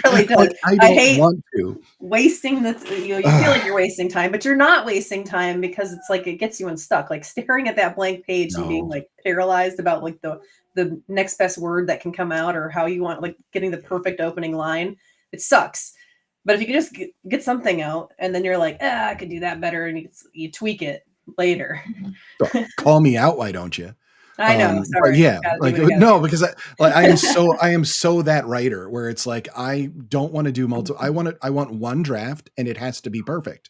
really Like, does. I I don't hate want to. wasting the you feel like you're wasting time, but you're not wasting time because it's like it gets you unstuck. Like staring at that blank page and being No. like paralyzed about like the next best word that can come out or how you want like getting the perfect opening line. It sucks. But if you can just get something out and then you're like, I could do that better, and you tweak it later. So, call me out, why don't you? I know. But Sorry, yeah, gotta do like, what I gotta no, do. because I am so that writer where it's like, I don't wanna do multiple. I want one draft, and it has to be perfect.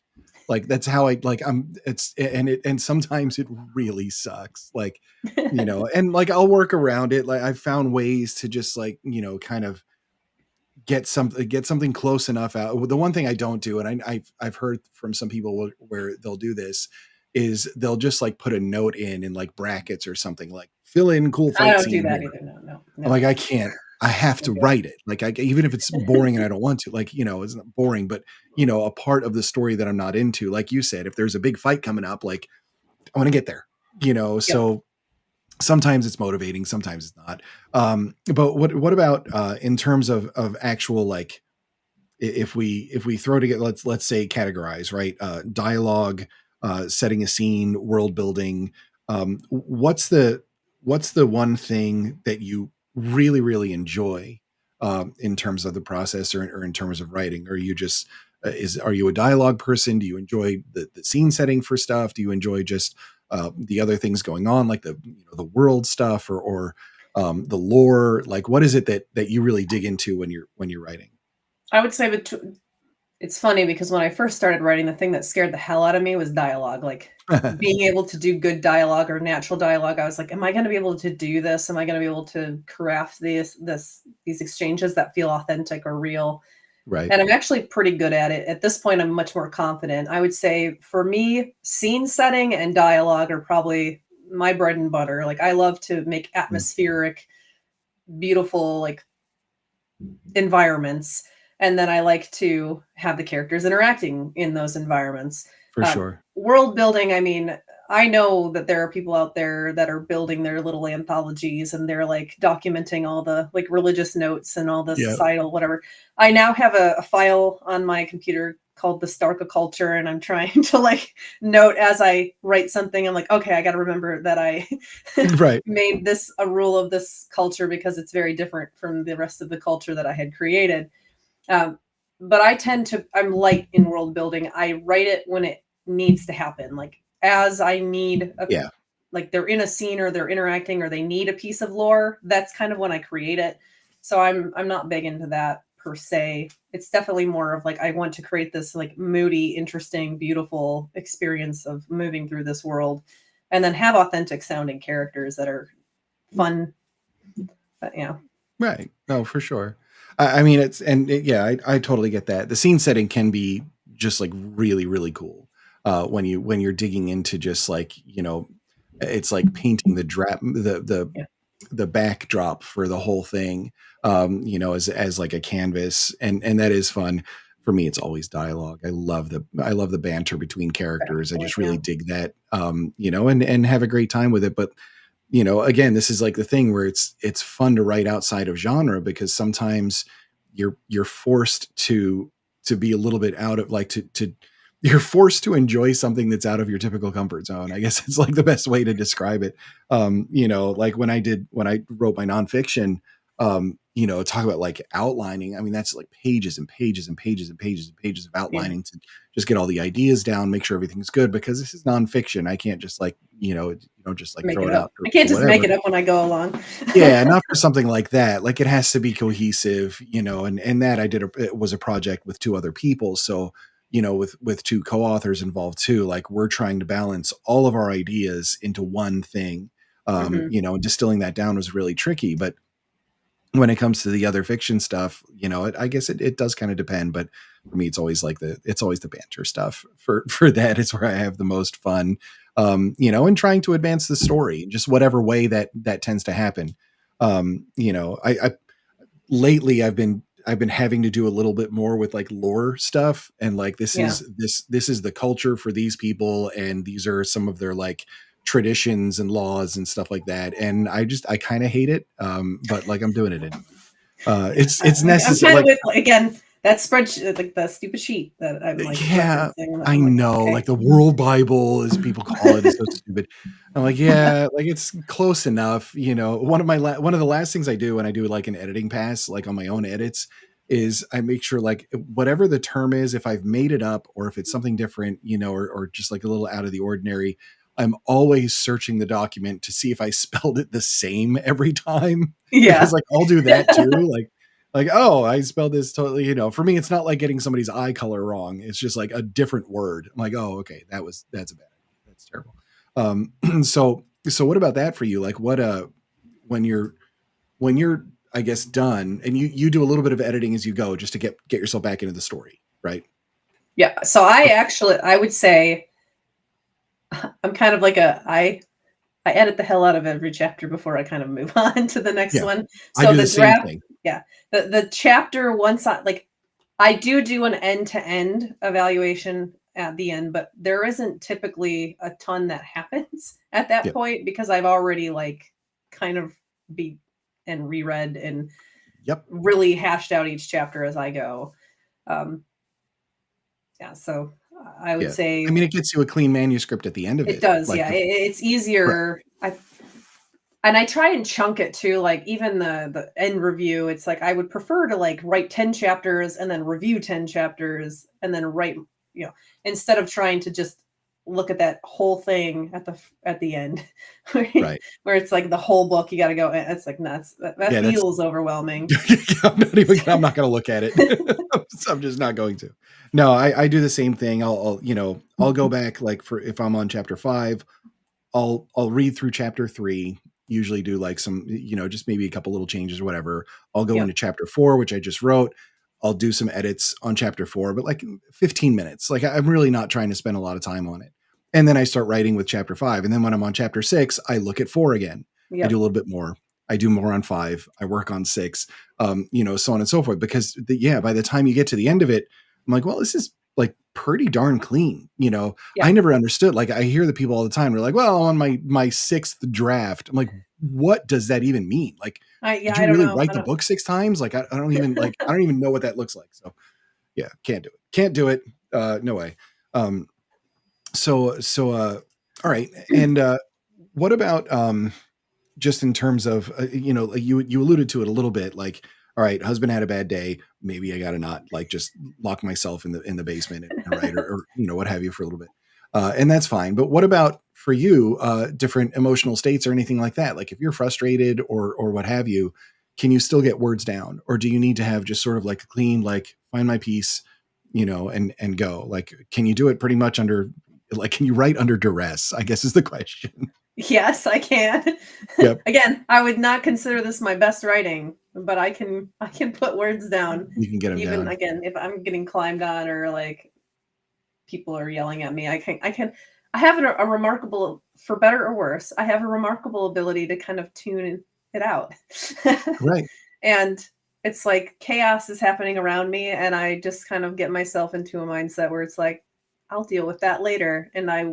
Like, that's how I like, it's and it and sometimes it really sucks, like, and, like, I'll work around it, like, I've found ways to just, like, kind of get something close enough out. The one thing I don't do, and I've heard from some people where they'll do this, is they'll just like put a note in like brackets or something like fill in cool I fight don't do scene that here. either. No, no, I'm no. like, I can't. I have to write it. Like, even if it's boring and I don't want to, like, it's not boring, but a part of the story that I'm not into. Like you said, if there's a big fight coming up, like I want to get there. Yep. So sometimes it's motivating, sometimes it's not. But what about in terms of actual like if we throw together, let's say categorize, right, dialogue, setting a scene, world building, what's the one thing that you really enjoy in terms of the process, or in terms of writing? Are you just are you a dialogue person? Do you enjoy the scene setting for stuff? Do you enjoy just the other things going on, like the world stuff, or the lore? Like, what is it that you really dig into when you're writing? I would say it's funny because when I first started writing, the thing that scared the hell out of me was dialogue, like, being able to do good dialogue or natural dialogue. I was like, "Am I gonna be able to do this? Am I gonna be able to craft these exchanges that feel authentic or real?" Right. And I'm actually pretty good at it. At this point, I'm much more confident. I would say for me, scene setting and dialogue are probably my bread and butter. Like, I love to make Mm, atmospheric, beautiful, like, environments, and then I like to have the characters interacting in those environments. for sure. World building, I mean, I know that there are people out there that are building their little anthologies and they're like documenting all the like religious notes and all the Yeah. societal whatever. I now have a file on my computer called the Starka culture, and I'm trying to like note as I write something. I'm like, okay, I got to remember that I Right. made this a rule of this culture because it's very different from the rest of the culture that I had created. Um, but I'm light in world building. I write it when it needs to happen. Like as I need Yeah. like they're in a scene or they're interacting or they need a piece of lore. That's kind of when I create it. So I'm not big into that per se. It's definitely more of like I want to create this like moody, interesting, beautiful experience of moving through this world, and then have authentic sounding characters that are fun. But yeah, Right. No, for sure. I mean, yeah, I totally get that. The scene setting can be just like really cool when you're digging into just like it's like painting yeah, the backdrop for the whole thing, as like a canvas, and that is fun. For me, it's always dialogue. I love the banter between characters. I exactly. just Yeah. really dig that, and have a great time with it. But again, this is like the thing where it's fun to write outside of genre, because sometimes you're forced to be a little bit out of like to you're forced to enjoy something that's out of your typical comfort zone. I guess it's like the best way to describe it. Like when I wrote my nonfiction, talk about like outlining. I mean, that's like pages and pages and pages and pages and pages of Yeah. outlining to just get all the ideas down, make sure everything's good, because this is nonfiction. I can't just like, just like Make throw it it up. out or I can't just make whatever. it up when I go along. Yeah, not for something like that. Like it has to be cohesive, and that it was a project with two other people. So, with two co-authors involved too, like we're trying to balance all of our ideas into one thing. Mhm. And distilling that down was really tricky. But when it comes to the other fiction stuff, I guess it does kind of depend. But for me, it's always the banter stuff. For that is where I have the most fun. And trying to advance the story, just whatever way that tends to happen. I lately I've been having to do a little bit more with like lore stuff, and like Yeah. this is the culture for these people, and these are some of their like traditions and laws and stuff like that. And I kind of hate it, but like I'm doing it anyway. Yeah. It's I'm necessary. kind of Like, with again that spreadsheet, like the stupid sheet that I'm like yeah, referencing. I I'm like, know, okay. like the World Bible, as people call it, is so stupid. I'm like, yeah, like it's close enough. One of the last things I do when I do like an editing pass, like on my own edits, is I make sure like whatever the term is, if I've made it up or if it's something different, or just like a little out of the ordinary, I'm always searching the document to see if I spelled it the same every time, because Yeah. like I'll do that too. Like, oh, I spelled this totally, for me, it's not like getting somebody's eye color wrong. It's just like a different word. I'm like, oh, okay, that's a bad idea. That's terrible. So what about that for you? Like when you're, when you're, I guess, done and you do a little bit of editing as you go, just to get yourself back into the story. Right. Yeah. So I would say I'm kind of like I edit the hell out of every chapter before I kind of move on to the next Yeah. one. I So do the the same draft, thing. yeah, the chapter once I do an end to end evaluation at the end, but there isn't typically a ton that happens at that Yep. point because I've already like kind of be and reread and Yep. really hashed out each chapter as I go. Um, yeah, so I would Yeah. I say mean, it gets you a clean manuscript at the end of it it. does. Like, Yeah, it's right. easier. I try and chunk it too, like, even the end review, it's like, I would prefer to, like, write 10 chapters and then review 10 chapters and then write, you know, instead of trying to just look at that whole thing at the end, where Right. where it's like the whole book, you gotta go, it's like nuts. That Yeah. That's, feels overwhelming. I'm not going to look at it. I'm just not going to. No, I do the same thing. I'll go back, like, for if I'm on chapter 5, I'll read through chapter 3, usually do like some, just maybe a couple little changes or whatever. I'll go Yep, into chapter 4, which I just wrote. I'll do some edits on chapter 4, but like 15 minutes. Like I'm really not trying to spend a lot of time on it. And then I start writing with chapter 5. And then when I'm on chapter 6, I look at 4 again. I do a yep. little bit more. I do more on 5. I work on 6, so on and so forth. Because by the time you get to the end of it, I'm like, well, this is like pretty darn clean. I Yeah. never understood. Like I hear the people all the time. They're like, "Well, on my sixth draft." I'm like, "What does that even mean? Like, did I you don't really know. write I the don't book 6 times? Like, I don't even know what that looks like." So yeah, can't do it. Can't do it. No way. Um, all right. And what about just in terms of like you alluded to it a little bit, like, all right, husband had a bad day, maybe I gotta not like just lock myself in the basement and write, or what have you, for a little bit, and that's fine. But what about for you, different emotional states or anything like that? Like if you're frustrated or what have you, can you still get words down, or do you need to have just sort of like a clean, like, find my piece, and go? Like, can you do it pretty much under, like, can you write under duress, I guess is the question. Yes, I can. Yep. Again, I would not consider this my best writing, but I can put words down. You can get them Even down. again, if I'm getting climbed on or like people are yelling at me, I have a remarkable, for better or worse, I have a remarkable ability to kind of tune it out. Right. And it's like chaos is happening around me and I just kind of get myself into a mindset where it's like I'll deal with that later and I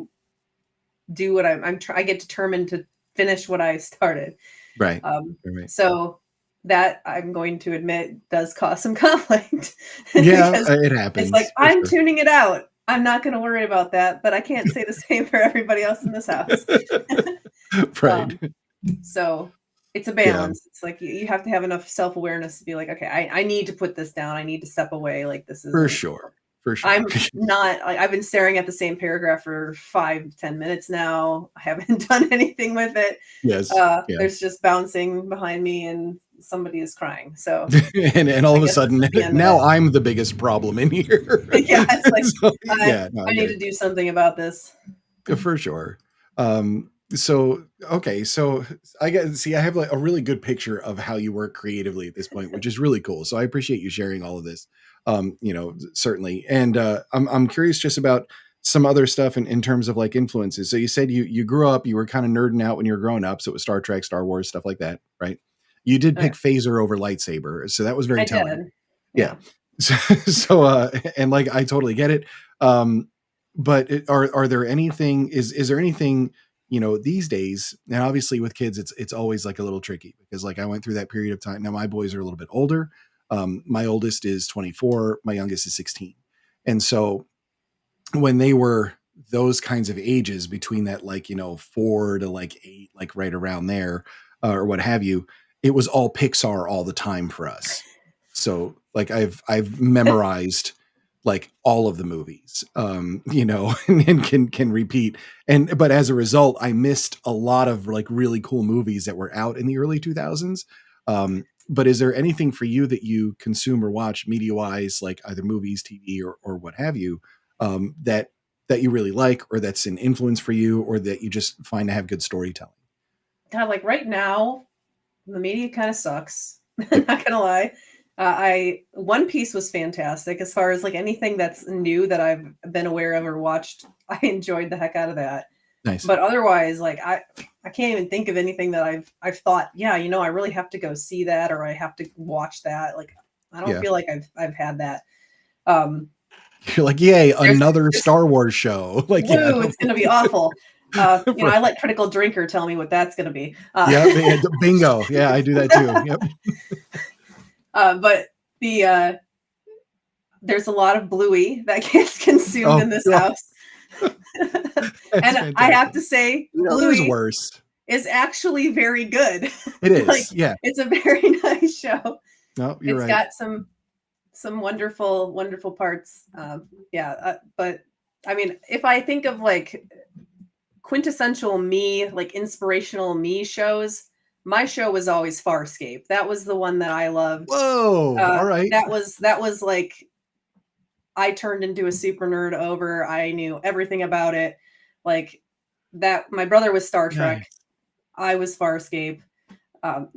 do what I get determined to finish what I started. Right. Um, Right. so that I'm going to admit does cause some conflict Yeah, because it it's like happens for I'm sure. tuning it out. I'm not going to worry about that, but I can't say the same for everybody else in this house. Right. um, so it's a Yeah, balance. It's like you have to have enough self awareness to be like, okay, I need to put this down. I need to step away. Like this for isn't. sure. For sure. I'm not. I've been staring at the same paragraph for 5 to 10 minutes now. I haven't done anything with it. Yes. Yeah. There's just bouncing behind me, and somebody is crying. So And all I of a guess sudden, that's the end of now it. I'm the biggest problem in here. Yeah, it's like So, I yeah, no, I I get need it. to do something about this. For sure. So okay, so I get see I have like a really good picture of how you work creatively at this point, which is really cool. So I appreciate you sharing all of this. Certainly. And I'm curious just about some other stuff in terms of like influences. So you said you grew up, you were kind of nerding out when you were growing up. So it was Star Trek, Star Wars, stuff like that, right? You did Oh, yeah, pick phaser over lightsaber, so that was very I telling. did. Yeah. Yeah. And like I totally get it. Um, but are there anything is there anything these days, and obviously with kids it's always like a little tricky because like I went through that period of time. Now my boys are a little bit older. My oldest is 24, my youngest is 16. And so when they were those kinds of ages between that, like 4 to like 8, like right around there, or what have you, it was all Pixar all the time for us. So like I've memorized like all of the movies, and can repeat. And but as a result I missed a lot of like really cool movies that were out in the early 2000s. But is there anything for you that you consume or watch media wise, like either movies, TV, or what have you, that you really like, or that's an influence for you, or that you just find to have good storytelling? God, like right now, the media kind of sucks. I'm Yep. not gonna lie. I One Piece was fantastic as far as like anything that's new that I've been aware of or watched. I enjoyed the heck out of that. Nice. But otherwise, like I can't even think of anything that I've thought, yeah, I really have to go see that or I have to watch that. Like I don't Yeah. feel like I've had that. Um, You're like, yay, there's another there's Star Wars show. Like, yeah, woo, no. it's gonna be awful. I Right. let Critical Drinker tell me what that's gonna be. Yeah, yeah, bingo. Yeah, I do that too. Yep. But there's a lot of Bluey that gets consumed Oh in this god, house. that's And I have fantastic. to say, There's Bluey worse. is actually very good. It Like is. Yeah. it's a very nice show. No, you're It's right. got some wonderful wonderful parts. Yeah, but I mean, if I think of like quintessential me, like inspirational me shows, my show was always Farscape. That was the one that I loved. Whoa. All right. That was like I turned into a super nerd over. I knew everything about it. Like that, my brother was Star Trek. Nice. I was Farscape.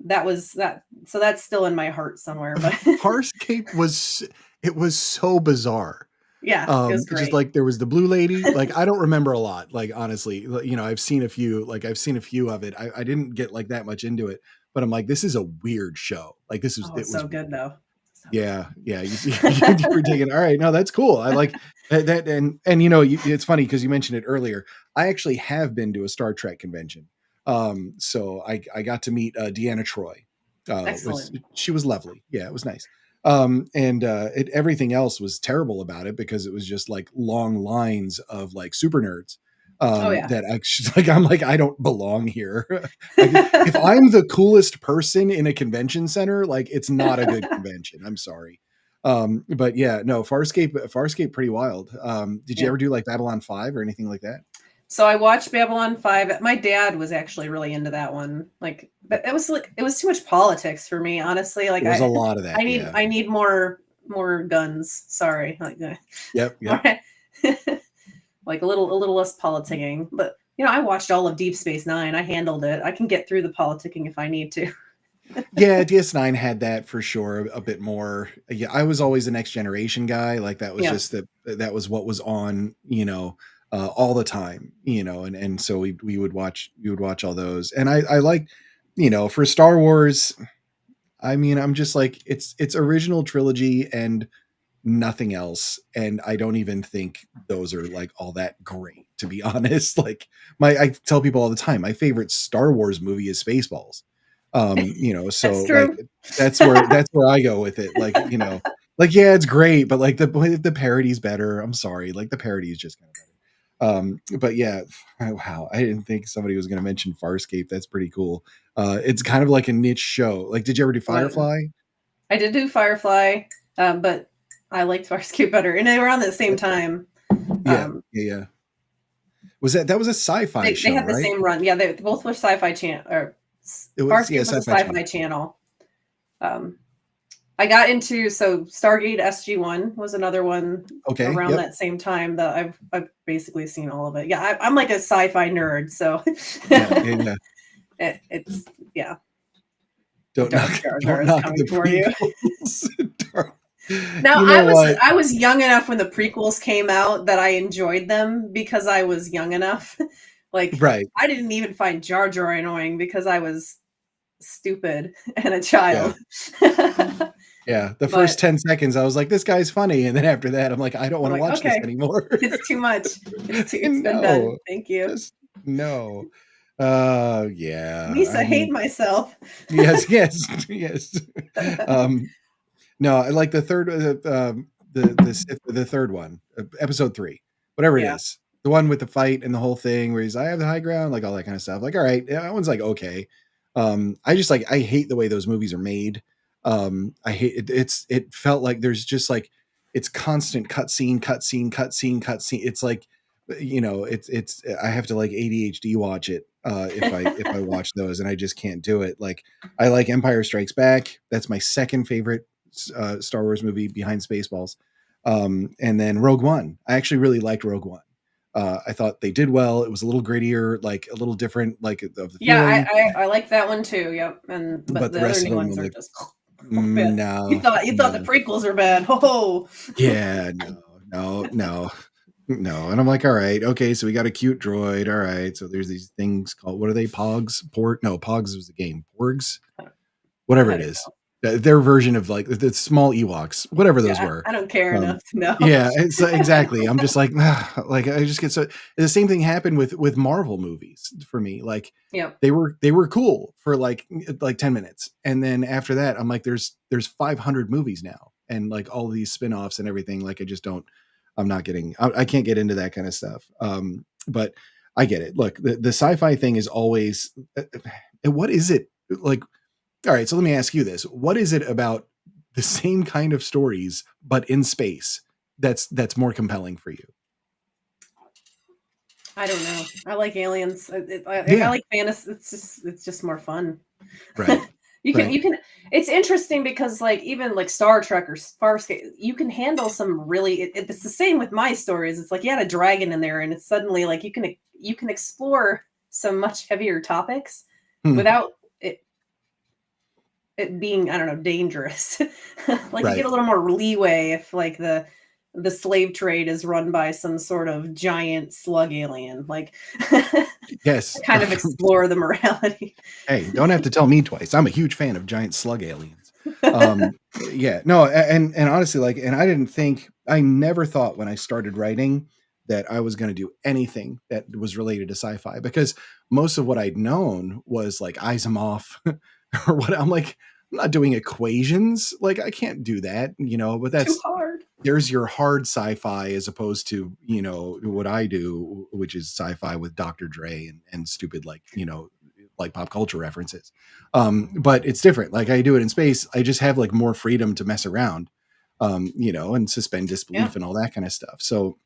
That was that. So that's still in my heart somewhere. But Farscape was it was so bizarre. yeah, it was Just great. like there was the blue lady. Like I don't remember a lot. Like honestly, I've seen a few. Like I've seen a few of it. I didn't get like that much into it, but I'm like, this is a weird show. Like Oh, it it's was so good weird. though. So Yeah, yeah. You were taking. All right, no, that's cool. I like that, and it's funny because you mentioned it earlier. I actually have been to a Star Trek convention. So I got to meet Deanna Troy. Was excellent. She was lovely. Yeah, it was nice. And everything else was terrible about it because it was just like long lines of like super nerds. Oh yeah. That actually, like I'm like I don't belong here. Like if I'm the coolest person in a convention center, like it's not a good convention. I'm sorry. But yeah, no, Farscape pretty wild. Did you Yeah. ever do like Babylon 5 or anything like that? So I watched Babylon 5. My dad was actually really into that one. But it was too much politics for me, honestly. Like There was a lot of that. I need Yeah. I need more guns. Sorry. Like Yep. more Yep. like a little less politicking. But I watched all of Deep Space Nine. I handled it. I can get through the politicking if I need to. Yeah, DS9 had that for sure a bit more. Yeah, I was always the Next Generation guy. Like that was Yeah. just that was what was on, all the time, and so we would watch all those. And I like, for Star Wars, I mean, I'm just like it's original trilogy and nothing else. And I don't even think those are like all that great, to be honest. Like I tell people all the time, my favorite Star Wars movie is Spaceballs. That's So like true. that's where I go with it. Like, like yeah, it's great, but like the parody's better. I'm sorry, like the parody is just kind of better. But yeah, wow, I didn't think somebody was going to mention Farscape. That's pretty cool. It's kind of like a niche show. Like, did you ever do What Firefly? I did do Firefly, but I liked Farscape better, and they were on at the same time. Yeah, Um, yeah, yeah. That was a sci-fi they show, had the right? same run. Yeah, they both were Sci-Fi Channel. Or It was, yeah, Farscape was a Sci-Fi Sci-Fi Channel. Channel. Um, I got into Stargate SG-1 was another one Okay, around yep. that same time that I've basically seen all of it. Yeah, I'm like a sci-fi nerd, so Yeah, yeah, yeah. it's yeah. Don't knock Darth Jar Jar don't is knock coming the for you. prequels. Dark- Now You know what? I was young enough when the prequels came out that I enjoyed them because I was young enough. Like Right. I didn't even find Jar Jar annoying because I was stupid and a Yeah. child. Yeah. The first But 10 seconds, I was like, this guy's funny. And then after that, I'm like, I don't I'm want to like, watch this okay, anymore. it's too much. It's been done. No. Thank you. Just no. Yeah. Lisa, I hate mean, myself. yes, yes, yes. Um, No, I like the third, the third one, episode 3, whatever it Yeah. is, the one with the fight and the whole thing where he's, I have the high ground, like all that kind of stuff. Like, all right, yeah, that one's like okay. I just like I hate the way those movies are made. I hate it. It felt like there's just like it's constant cutscene, cutscene, cutscene, cutscene. It's like it's I have to like ADHD watch it if I watch those, and I just can't do it. Like I like Empire Strikes Back. That's my second favorite Star Wars movie behind Spaceballs. And then Rogue One. I actually really liked Rogue One. I thought they did well. It was a little grittier, like a little different, like of the Yeah, feeling. I like that one too. Yep. And but But the the other rest of new them, ones I'm are like, just bad. no, You thought the no, prequels are bad. Oh. yeah, no, no, no, no. And I'm like, all right, okay, so we got a cute droid. All right, so there's these things called, what are they? Pogs? No, Pogs was the game. Porgs, whatever I it don't is. know. Their version of like the small Ewoks, whatever those Yeah, were. I don't care Um, enough to know. yeah, it's exactly. I'm just like, like I just get so. The same thing happened with Marvel movies for me. Like Yep. they were cool for like 10 minutes, and then after that, I'm like, there's 500 movies now, and like all these spin-offs and everything. Like I just don't. I'm not getting. I can't get into that kind of stuff. But I get it. Look, the sci-fi thing is always. What is it like? All right, so let me ask you this. What is it about the same kind of stories but in space that's more compelling for you? I don't know. I like aliens. I Yeah, like fantasy. It's just more fun. right. Right. You can. It's interesting because like even like Star Trek or Farscape, you can handle some really. It's the same with my stories. It's like you had a dragon in there, and it's suddenly like you can explore some much heavier topics Hmm, without it being, I don't know, dangerous. Like you get right. a little more leeway if like the slave trade is run by some sort of giant slug alien. Like Yes. kind of explore the morality. Hey, don't have to tell me twice. I'm a huge fan of giant slug aliens. Yeah, no, and honestly, like, and I never thought when I started writing that I was going to do anything that was related to sci-fi because most of what I'd known was like Asimov or what. I'm like, I'm not doing equations. Like, I can't do that, but Too that's hard. there's your hard sci-fi as opposed to what I do, which is sci-fi with Dr. Dre and stupid like pop culture references. But it's different. Like I do it in space, I just have like more freedom to mess around, and suspend Yeah. disbelief and all that kind of stuff. So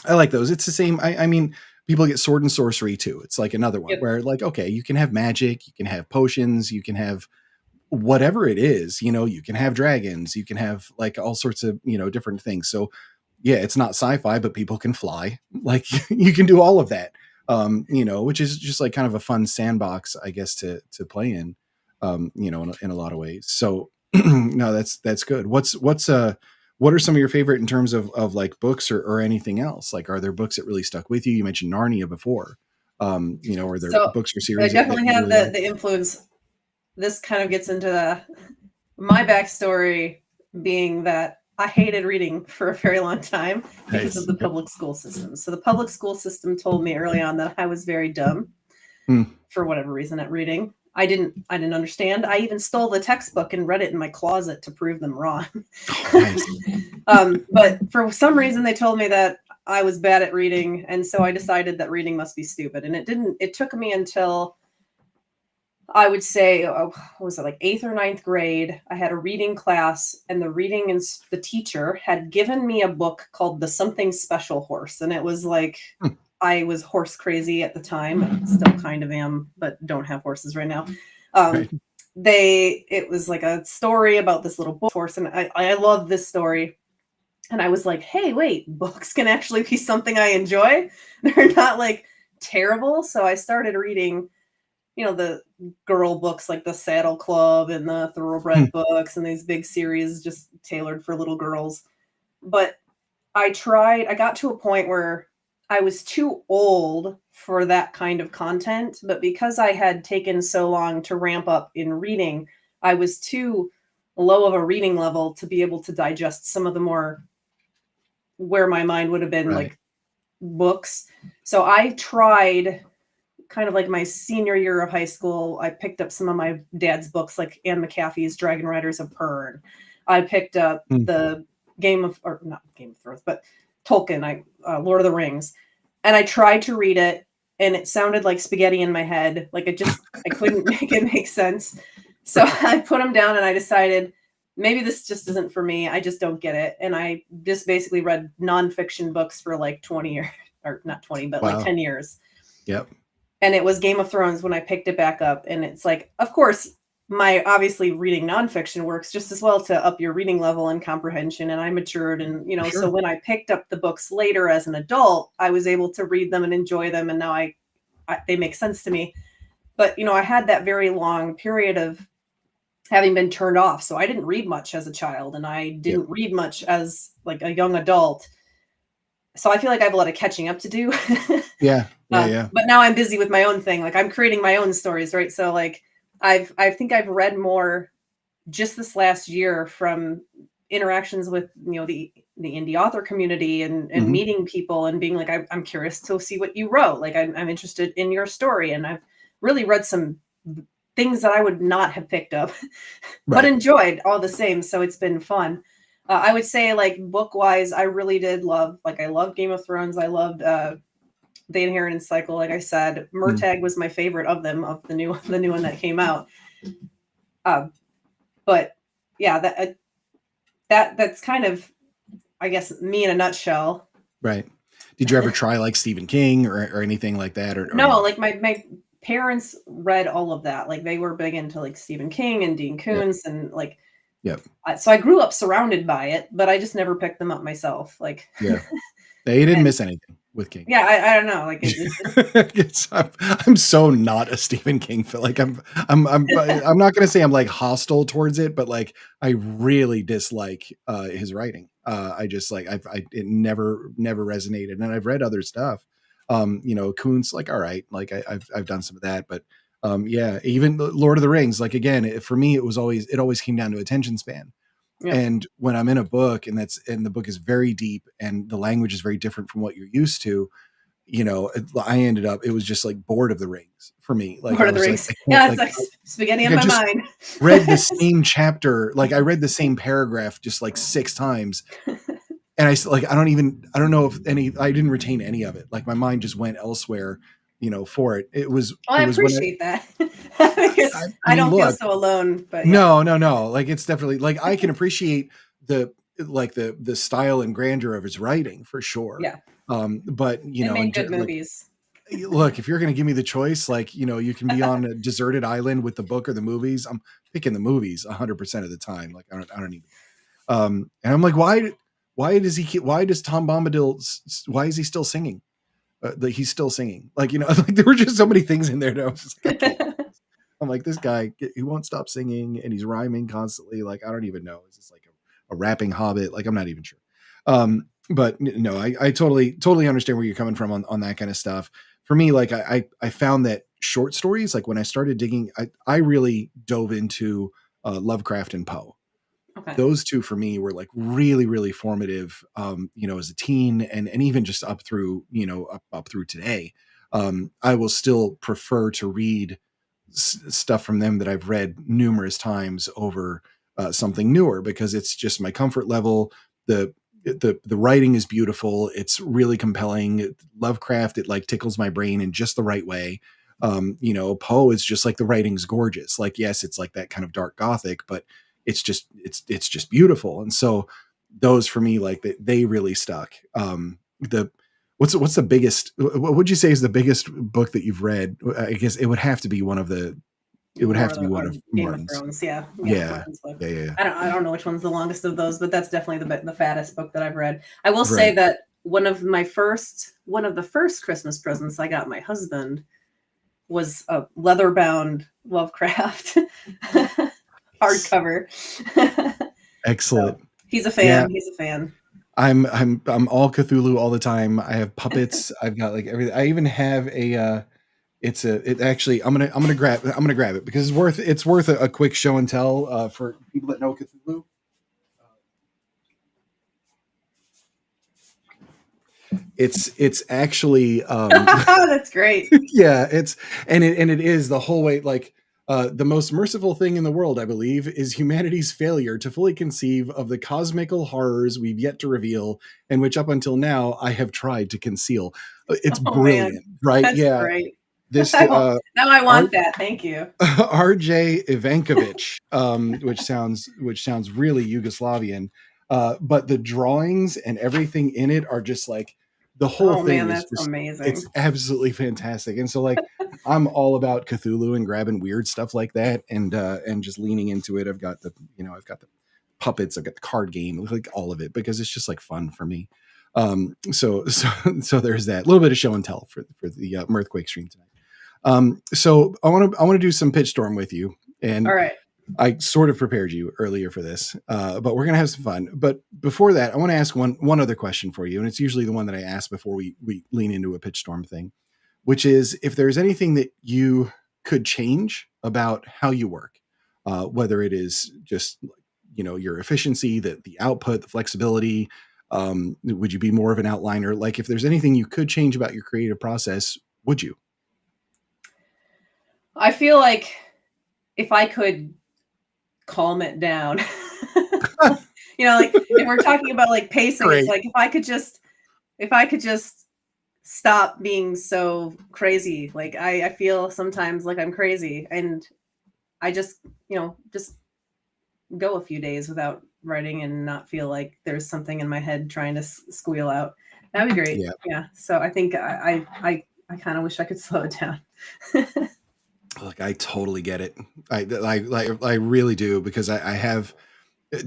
I like those. It's the same. I mean, people get sword and sorcery too. It's like another one Yep. where like, okay, you can have magic, you can have potions, you can have whatever it is, you can have dragons, you can have like all sorts of, different things. So yeah, it's not sci-fi, but people can fly. Like you can do all of that. Which is just like kind of a fun sandbox, I guess, to play in, in a lot of ways. So no, that's good. What are some of your favorite in terms of like books or anything else? Like, are there books that really stuck with you? You mentioned Narnia before. Are there So books or I series that definitely you have really like? the influence. This kind of gets into my backstory being that I hated reading for a very long time because of Nice. the Yep. public school system. So the public school system told me early on that I was very dumb Hmm. for whatever reason at reading. I didn't understand. I even stole the textbook and read it in my closet to prove them wrong. Oh, nice. But for some reason they told me that I was bad at reading, and so I decided that reading must be stupid. And it took me until I would say, what was it, like eighth or ninth grade? I had a reading class, and the teacher had given me a book called The Something Special Horse. And it was like, Hmm. I was horse crazy at the time, still kind of am, but don't have horses right now. Um, Right. it was like a story about this little horse, and I love this story. And I was like, hey, wait, books can actually be something I enjoy. They're not like terrible. So I started reading, the girl books like the Saddle Club and the Hmm. Thoroughbred books and these big series just tailored for little girls. But I got to a point where I was too old for that kind of content. But because I had taken so long to ramp up in reading, I was too low of a reading level to be able to digest some of the more where my mind would have been Right. like books. So I tried kind of like my senior year of high school. I picked up some of my dad's books, like Anne McCaffey's Dragon Riders of Pern. I picked up Hmm. the or not Game of Thrones, but Tolkien, Lord of the Rings, and I tried to read it, and it sounded like spaghetti in my head. Like I couldn't make it make sense. So Right. I put them down, and I decided maybe this just isn't for me. I just don't get it, and I just basically read nonfiction books for like 20 years, or not 20, but like Wow. 10 years. Yep. And it was Game of Thrones when I picked it back up. And it's like, of course, my obviously reading nonfiction works just as well to up your reading level and comprehension. And I matured, and For so sure. when I picked up the books later as an adult, I was able to read them and enjoy them. And now they make sense to me. But I had that very long period of having been turned off. So I didn't read much as a child, and I Yep. didn't read much as like a young adult. So I feel like I have a lot of catching up to do. Yeah. Yeah. Yeah. But now I'm busy with my own thing. Like I'm creating my own stories, right? So like I think I've read more just this last year from interactions with the indie author community, and Hmm. meeting people and being like, I'm curious to see what you wrote. Like I'm interested in your story, and I've really read some things that I would not have picked up, but Right. enjoyed all the same. So it's been fun. I would say like book wise, I really did love, like I loved Game of Thrones. I loved the Inheritance Cycle. Like I said, Mm. Murtag was my favorite of them, of the new one that came out. Uh, but yeah, that's kind of, I guess, me in a nutshell. Right. Did you ever try like Stephen King or anything like that, or No, no? like my parents read all of that. Like they were big into like Stephen King and Dean Yep. Koontz, and like Yep. so I grew up surrounded by it, but I just never picked them up myself. Like, Yeah. They didn't and miss anything with King. yeah, I don't know. Like I'm so not a Stephen King fan. Like I'm not gonna say I'm like hostile towards it, but like I really dislike his writing. I just like it never resonated. And I've read other stuff. Kuntz, like all right, like I've done some of that, but yeah, even Lord of the Rings, like again, for me it always came down to attention span. yeah, And when I'm in a book and the book is very deep and the language is very different from what you're used to, I ended up, it was just like bored of the Rings for me. Like Lord I of the was like, Rings. I can't Yeah, it's like, like spaghetti in I my just mind. read the same chapter. Like I read the same paragraph just like 6 times. And like, I don't know if I didn't retain any of it. Like my mind just went elsewhere, for it. Well, It I was when appreciate that I, because I I mean, don't feel look, so alone. But yeah, no, no, no. Like it's definitely like I can appreciate the style and grandeur of his writing for sure. yeah, But it and made good just like movies. look, if you're going to give me the choice, like, you can be on a deserted island with the book or the movies. I'm picking the movies 100% of the time. Like, I don't need the book. And I'm like, why does Tom Bombadil, why is he still singing? Like he's still singing. Like, like there were just so many things in there that I was just like, I can't. I'm like, this guy, he won't stop singing and he's rhyming constantly. Like, I don't even know. Is this like a rapping hobbit? Like, I'm not even sure. But no, I totally understand where you're coming from on that kind of stuff. For me, like I found that short stories, like when I started digging, I really dove into Lovecraft and Poe. Okay. Those two for me were like really, really formative, as a teen and even just up through, up through today. I will still prefer to read stuff from them that I've read numerous times over something newer, because it's just my comfort level. The writing is beautiful. It's really compelling. Lovecraft, it like tickles my brain in just the right way. Poe is just like, the writing's gorgeous. Like, yes, it's like that kind of dark gothic, but it's just beautiful. And so those for me, like they really stuck. The what's the biggest, what would you say is the biggest book that you've read? I guess it would have to be one of the, it would have to be one of Game of Martin's. Thrones. Yeah, Yeah. Martin's book. Yeah. Yeah. I don't know which one's the longest of those, but that's definitely the fattest book that I've read. I will say Right. that one of the first Christmas presents I got my husband was a leather-bound Lovecraft hardcover. So Excellent. he's a Yeah. fan. He's a fan. I'm all Cthulhu all the time. I have puppets. I've got like everything. I even have a it actually, I'm gonna grab it because it's worth a quick show and tell for people that know Cthulhu. It's actually That's great. yeah, it is the whole way, like the most merciful thing in the world, I believe, is humanity's failure to fully conceive of the cosmical horrors we've yet to reveal, and which up until now I have tried to conceal. It's Oh man, brilliant, right? that's Yeah. great. This Now I want that. Thank you. RJ Ivankovic, which sounds really Yugoslavian, but the drawings and everything in it are just like, the whole Oh man, thing is that's just, amazing. it's absolutely fantastic. And so like, I'm all about Cthulhu and grabbing weird stuff like that, and just leaning into it. I've got the puppets, I've got the card game, like all of it, because it's just like fun for me. So there's that little bit of show and tell for the Mirth Quake stream tonight. So I want to do some pitch storm with you, and All right. I sort of prepared you earlier for this, but we're gonna have some fun. But before that, I want to ask one other question for you, and it's usually the one that I ask before we lean into a pitch storm thing, which is if there's anything that you could change about how you work, whether it is just your efficiency, the output, the flexibility. Would you be more of an outliner? Like, if there's anything you could change about your creative process, would you? I feel like if I could calm it down, like if we're talking about like pacing, it's Great. like if I could just stop being so crazy. Like I feel sometimes like I'm crazy, and I just just go a few days without writing and not feel like there's something in my head trying to squeal out. That'd be great. Yeah. Yeah. So I think I kind of wish I could slow it down. Look, I totally get it. I really do, because I have.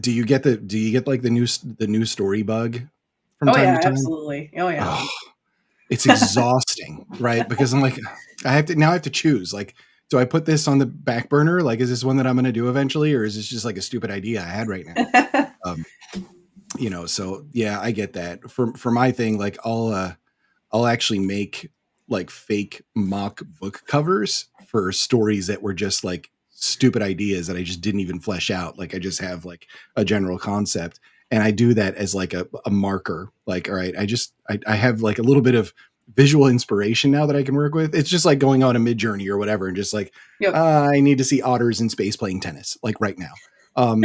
Do you get like the new story bug from Oh time yeah, to time? absolutely. Oh yeah. Oh, it's exhausting, right? Because I'm like, I have to choose. Like, do I put this on the back burner? Like, is this one that I'm going to do eventually, or is this just like a stupid idea I had right now? Um, so yeah, I get that. For my thing, like I'll actually make like fake mock book covers for stories that were just like stupid ideas that I just didn't even flesh out. Like, I just have like a general concept, and I do that as like a marker. Like, all right, I have like a little bit of visual inspiration now that I can work with. It's just like going on a mid journey or whatever, and just like, Yep. I need to see otters in space playing tennis, like right now. And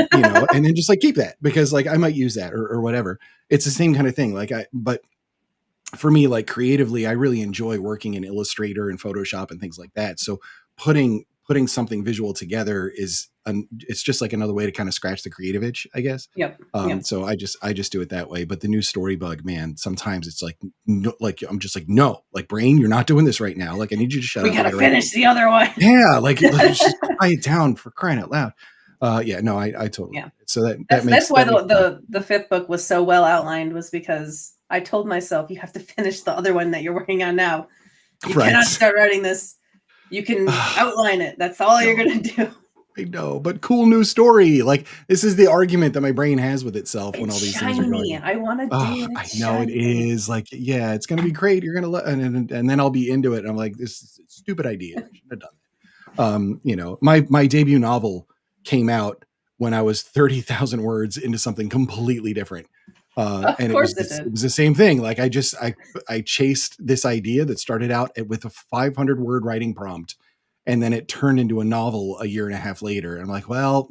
then just like keep that, because like I might use that or whatever. It's the same kind of thing. But for me, like creatively, I really enjoy working in Illustrator and Photoshop and things like that. So putting something visual together it's just like another way to kind of scratch the creative itch, I guess. Yep. Yep. So I just do it that way. But the new story bug, man, sometimes it's like, no, like I'm just like, no, like brain, you're not doing this right now. Like, I need you to shut We up. I gotta gotta write. finish the other one. Yeah, like just quiet down, for crying out loud. Yeah, no, I totally. Yeah. So that That's makes why sense. the fifth book was so well outlined, was because I told myself you have to finish the other one that you're working on now. You Right. cannot start writing this. You can outline it. That's all you're gonna do. I know, but cool new story. Like, this is the argument that my brain has with itself when all It's these things are going. shiny. I want to Oh, do it. I It's know it shiny. is. Like, yeah, it's gonna be great. You're gonna and then I'll be into it. And I'm like, this is a stupid idea. I shouldn't have done that. My debut novel came out when I was 30,000 words into something completely different. Of And course it it did. was the same thing. Like, I chased this idea that started out with a 500 word writing prompt, and then it turned into a novel a year and a half later. And I'm like, well,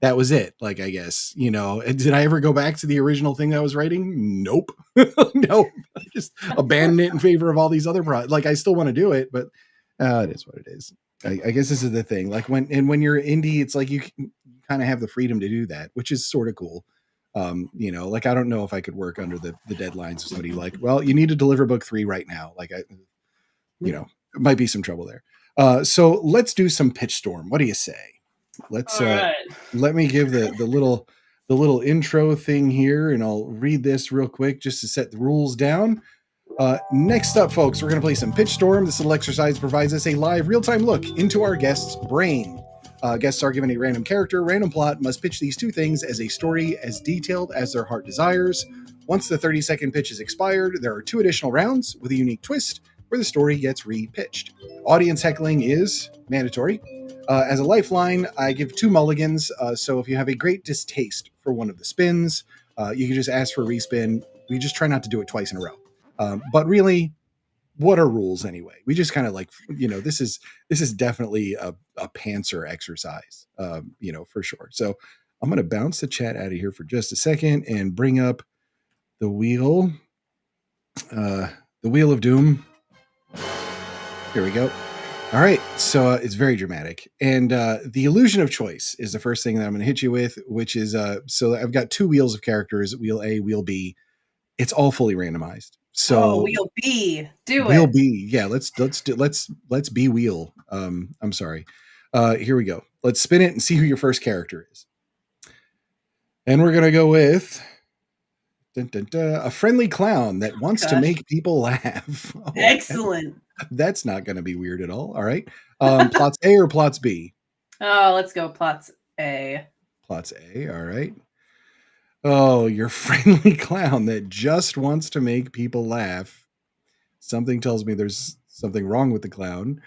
that was it. Like, I guess, did I ever go back to the original thing that I was writing? Nope. No, I just abandoned it in favor of all these other projects. Like, I still want to do it, but it is what it is. I guess this is the thing. Like when you're indie, it's like you kind of have the freedom to do that, which is sort of cool. Like I don't know if I could work under the deadlines of somebody like, well, you need to deliver book 3 right now. Like it might be some trouble there. So let's do some pitch storm. What do you say? Let's let me give the little intro thing here, and I'll read this real quick just to set the rules down. Next up, folks, we're going to play some Pitch Storm. This little exercise provides us a live, real-time look into our guest's brain. Guests are given a random character, random plot, must pitch these two things as a story as detailed as their heart desires. Once the 30-second pitch is expired, there are 2 additional rounds with a unique twist where the story gets re-pitched. Audience heckling is mandatory. As a lifeline, I give 2 mulligans, so if you have a great distaste for one of the spins, you can just ask for a respin. We just try not to do it twice in a row. But really, what are rules anyway? We just kind of like, this is definitely a pantser exercise, for sure. So I'm going to bounce the chat out of here for just a second and bring up the wheel of doom. Here we go. All right. So it's very dramatic. And the illusion of choice is the first thing that I'm going to hit you with, which is, so I've got 2 wheels of characters, wheel A, wheel B. It's all fully randomized. So wheel B, wheel B. Yeah, let's be wheel. I'm sorry. Here we go. Let's spin it and see who your first character is. And we're gonna go with a friendly clown that wants to make people laugh. Oh, excellent. That's not gonna be weird at all. All right. Plots A or plots B? Oh, let's go plots A. Plots A. All right. Oh, your friendly clown that just wants to make people laugh. Something tells me there's something wrong with the clown.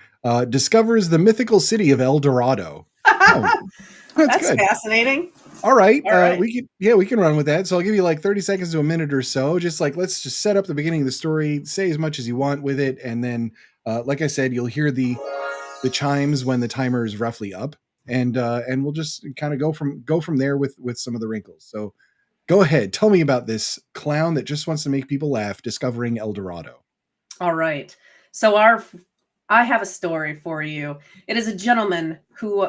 Discovers the mythical city of El Dorado. Oh, that's good. Fascinating. All right. We can run with that. So I'll give you like 30 seconds to a minute or so. Just like, let's just set up the beginning of the story, say as much as you want with it. And then, like I said, you'll hear the chimes when the timer is roughly up, and we'll just kind of go from there with some of the wrinkles. So go ahead. Tell me about this clown that just wants to make people laugh, discovering El Dorado. All right. So I have a story for you. It is a gentleman who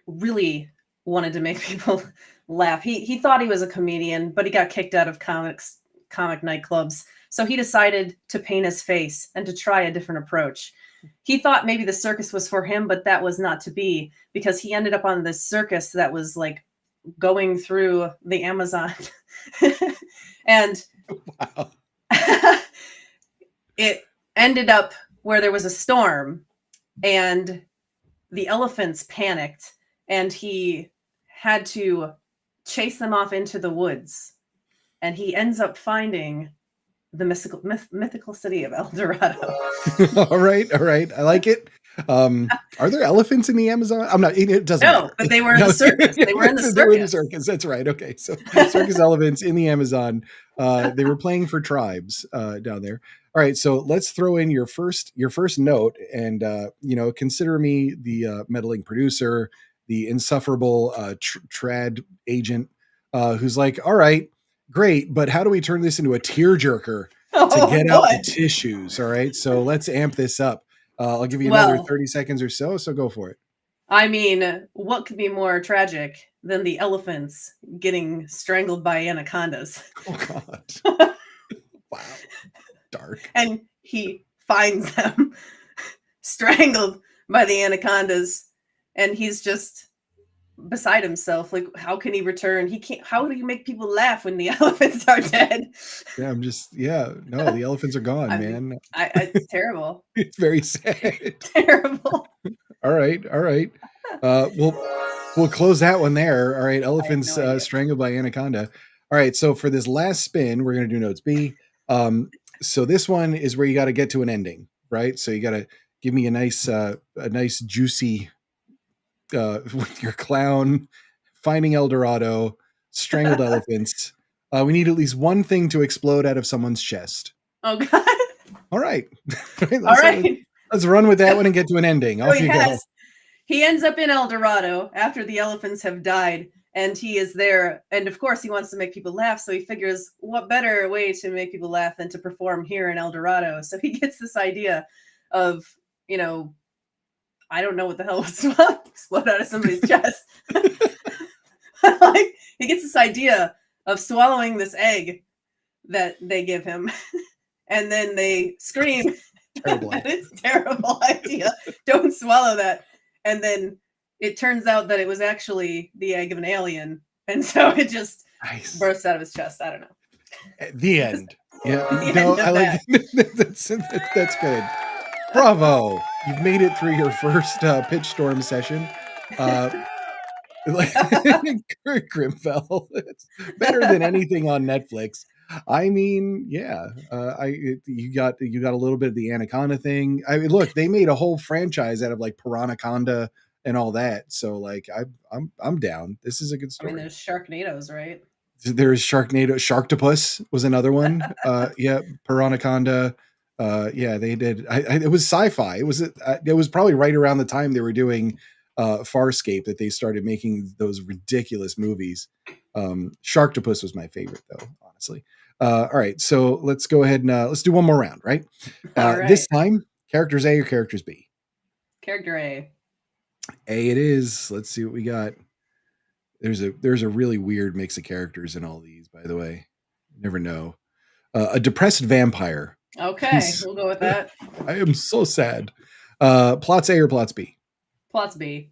really wanted to make people laugh. He thought he was a comedian, but he got kicked out of comic nightclubs. So he decided to paint his face and to try a different approach. He thought maybe the circus was for him, but that was not to be, because he ended up on this circus that was like going through the Amazon. And wow. It ended up where there was a storm and the elephants panicked, and he had to chase them off into the woods. And he ends up finding the mythical city of El Dorado. All right. I like it. Are there elephants in the Amazon? I'm not. It doesn't matter. But they were in the circus. They were in the circus. They were in the circus. That's right. Okay, so circus elephants in the Amazon. They were playing for tribes down there. All right, so let's throw in your first note, and consider me the meddling producer, the insufferable trad agent, who's like, all right, great, but how do we turn this into a tearjerker to get out the tissues? All right, so let's amp this up. I'll give you another 30 seconds or so go for it. I mean, what could be more tragic than the elephants getting strangled by anacondas? Oh, God. Wow. Dark. And he finds them strangled by the anacondas, and he's just beside himself. Like, how can he return? He can't. How do you make people laugh when the elephants are dead? Yeah, no, the elephants are gone, man. It's terrible. It's very sad. Terrible. All right. We'll close that one there. All right, elephants strangled by anaconda. All right, so for this last spin, we're going to do notes B. So this one is where you got to get to an ending, right? So you got to give me a nice juicy with your clown finding El Dorado, strangled elephants. We need at least one thing to explode out of someone's chest. Oh, God. All right. All right. Let's run with that one and get to an ending. So Off you go. he ends up in El Dorado after the elephants have died, and he is there. And of course, he wants to make people laugh. So he figures, what better way to make people laugh than to perform here in El Dorado? So he gets this idea of, you know, I don't know what the hell would explode out of somebody's chest. Like, he gets this idea of swallowing this egg that they give him, and then they scream. That is a terrible idea. Don't swallow that. And then it turns out that it was actually the egg of an alien, and so it just bursts out of his chest. I don't know. At the end. Yeah, no, I like that's good. Bravo! You've made it through your first pitch storm session. Grimfell. It's better than anything on Netflix. I mean, yeah, you got a little bit of the Anaconda thing. I mean, look, they made a whole franchise out of like Piranhaconda and all that. So like, I'm down. This is a good story. I mean, there's Sharknadoes, right? There's Sharknado. Sharktopus was another one. Yeah, Piranhaconda. Yeah, they did. It was sci-fi. It was probably right around the time they were doing Farscape that they started making those ridiculous movies. Sharktopus was my favorite, though, honestly. All right, so let's go ahead and let's do one more round, right? All right. This time, characters A or characters B? Character A. A it is. Let's see what we got. There's a really weird mix of characters in all these, by the way. You never know. A depressed vampire. Okay, we'll go with that. I am so sad. Plots A or plots B? Plots B.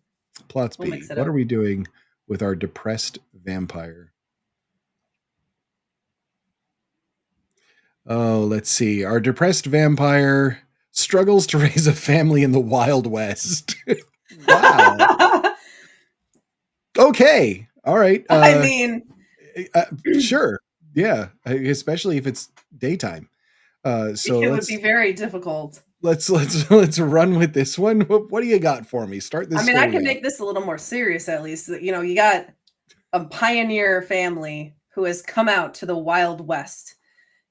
Plots B. What are we doing with our depressed vampire? Oh, let's see. Our depressed vampire struggles to raise a family in the Wild West. Wow. Okay. All right. I mean, sure. Yeah. Especially if it's daytime. So it would be very difficult. Let's run with this one. What do you got for me? Start this. I mean, I can make this a little more serious, at least. You know, you got a pioneer family who has come out to the Wild West.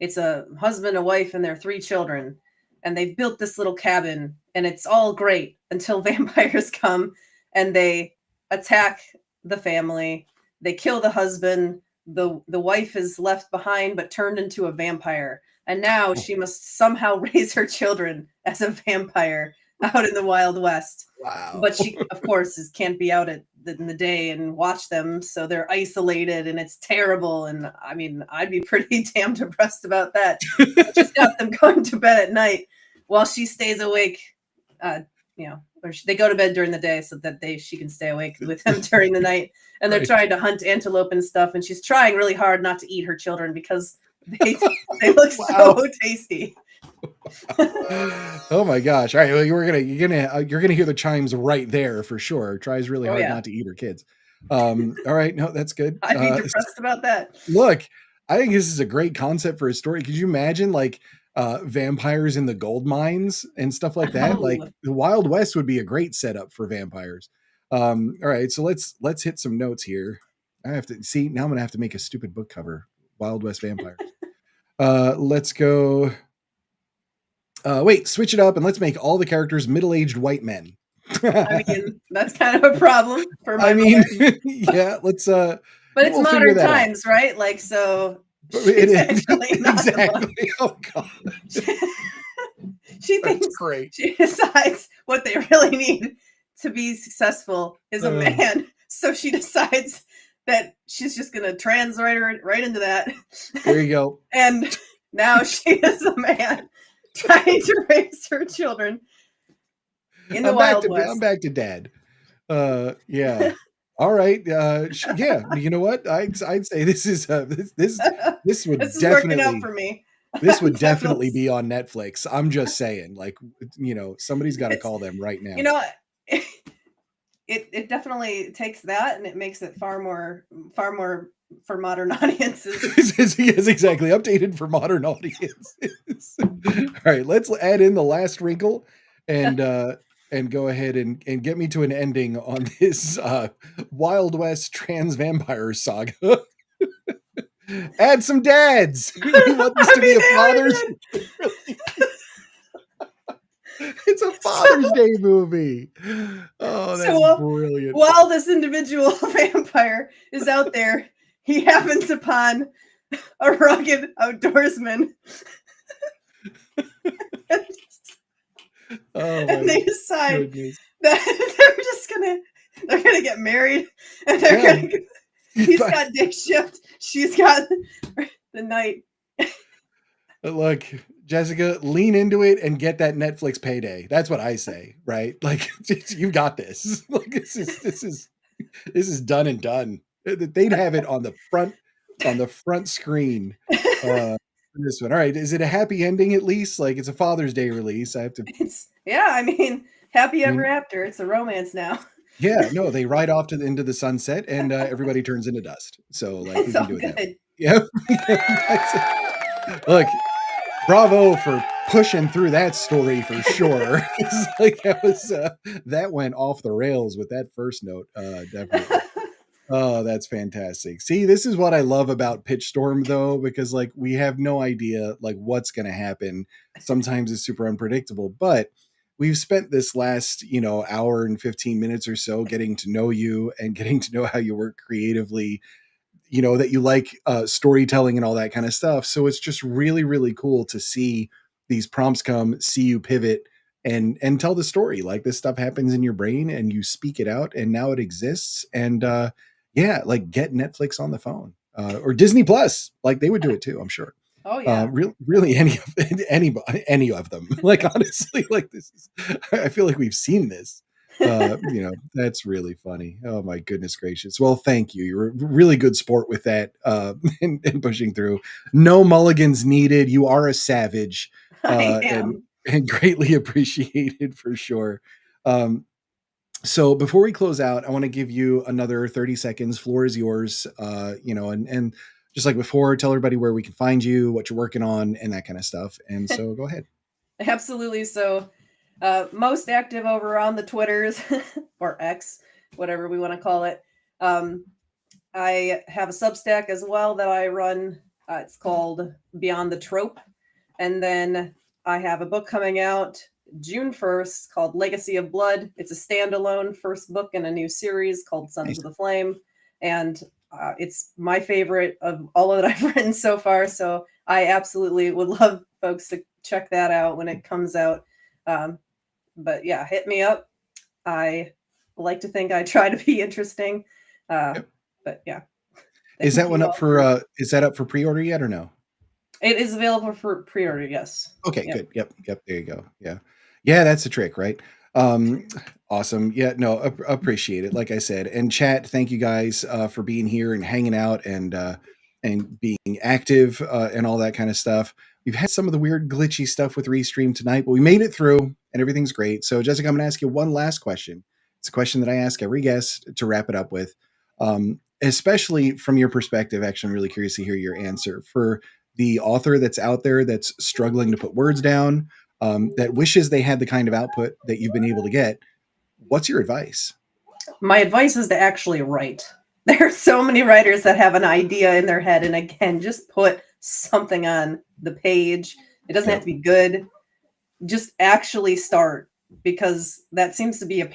It's a husband, a wife, and their 3 children. And they've built this little cabin, and it's all great until vampires come and they attack the family. They kill the husband. The wife is left behind but turned into a vampire. And now she must somehow raise her children as a vampire out in the Wild West. Wow. But she, of course, can't be out in the day and watch them. So they're isolated, and it's terrible. And I mean, I'd be pretty damn depressed about that. Just got them going to bed at night while she stays awake. You know, or they go to bed during the day so that she can stay awake with them during the night. And they're trying to hunt antelope and stuff. And she's trying really hard not to eat her children because they look so tasty. Oh my gosh! All right, well, you're gonna hear the chimes right there for sure. Tries really hard not to eat her kids. All right, no, that's good. I'd be depressed about that. Look, I think this is a great concept for a story. Could you imagine like vampires in the gold mines and stuff like that? Like the Wild West would be a great setup for vampires. All right, so let's hit some notes here. I have to see now. I'm gonna have to make a stupid book cover. Wild West vampires. Let's go. Wait, switch it up and let's make all the characters middle-aged white men. I mean, that's kind of a problem for my yeah, let's but it's modern times, right? Like, so it is exactly. Oh god. She thinks great. She decides what they really need to be successful is a man. So she decides that she's just gonna translate her right into that. There you go. And now she is a man trying to raise her children in the Wild West. I'm back to dad. Yeah. All right. Yeah. You know what? I'd say this is this would this is definitely working out for me. This would definitely be on Netflix. I'm just saying, like, you know, somebody's got to call them right now. You know, it definitely takes that and it makes it far more for modern audiences. Yes, exactly. Updated for modern audiences. All right, let's add in the last wrinkle and go ahead and get me to an ending on this Wild West trans vampire saga. Add some dads. You want this to be a father's? It's a So, Father's Day movie. Oh, that's so brilliant. while this individual vampire is out there, he happens upon a rugged outdoorsman, and Oh my they decide goodness. that they're gonna get married, and they're Yeah. gonna. He's got day shift. She's got the night. Look, Jessica, lean into it and get that Netflix payday. That's what I say, right? Like, you got this. Like, this is done and done. They'd have it on the front screen. This one. All right. Is it a happy ending at least? Like, it's a Father's Day release. I have to. It's yeah. I mean, happy I ever mean, after. It's a romance now. yeah. No, they ride off into the sunset, and everybody turns into dust. So, like, we It's can all do it that way. good. Yeah. Look, bravo for pushing through that story for sure. It's like that went off the rails with that first note, definitely. Oh, that's fantastic. See, this is what I love about Pitch Storm though, because like we have no idea like what's going to happen. Sometimes it's super unpredictable, but we've spent this last, hour and 15 minutes or so getting to know you and getting to know how you work creatively, that you like storytelling and all that kind of stuff. So it's just really, really cool to see these prompts come, see you pivot and tell the story. Like this stuff happens in your brain and you speak it out and now it exists. And yeah, like get Netflix on the phone or Disney Plus. Like they would do it too, I'm sure. Oh yeah. Really any of them. Like honestly, like this is I feel like we've seen this. That's really funny. Oh my goodness gracious. Well, thank you. You're a really good sport with that and pushing through. No mulligans needed. You are a savage I and am. and greatly appreciated for sure. Um, so before we close out, I want to give you another 30 seconds. Floor is yours. And just like before, tell everybody where we can find you, what you're working on, and that kind of stuff. And so go ahead. Absolutely. So, most active over on the Twitters or X, whatever we want to call it. Um, I have a Substack as well that I run. It's called Beyond the Trope. And then I have a book coming out June 1st called Legacy of Blood. It's a standalone first book in a new series called Sons Nice. of the Flame. And it's my favorite of all that I've written so far. So I absolutely would love folks to check that out when it comes out. But yeah, hit me up. I like to think I try to be interesting. Yep. But yeah. Is that Thank one you up all for for is that up for pre-order yet or no? it is available for pre-order, yes. Okay, Yep. good. Yep. There you go. Yeah. Yeah, that's the trick, right? Um, awesome. Yeah, no, appreciate it. Like I said, and chat, thank you guys for being here and hanging out and being active and all that kind of stuff. We've had some of the weird glitchy stuff with Restream tonight, but we made it through and everything's great. So Jessica, I'm gonna ask you one last question. It's a question that I ask every guest to wrap it up with. Especially from your perspective, actually, I'm really curious to hear your answer. For the author that's out there that's struggling to put words down, that wishes they had the kind of output that you've been able to get, what's your advice? My advice is to actually write. There are so many writers that have an idea in their head, and again, just put something on the page. It doesn't have Yep. to be good. Just actually start, because that seems to be a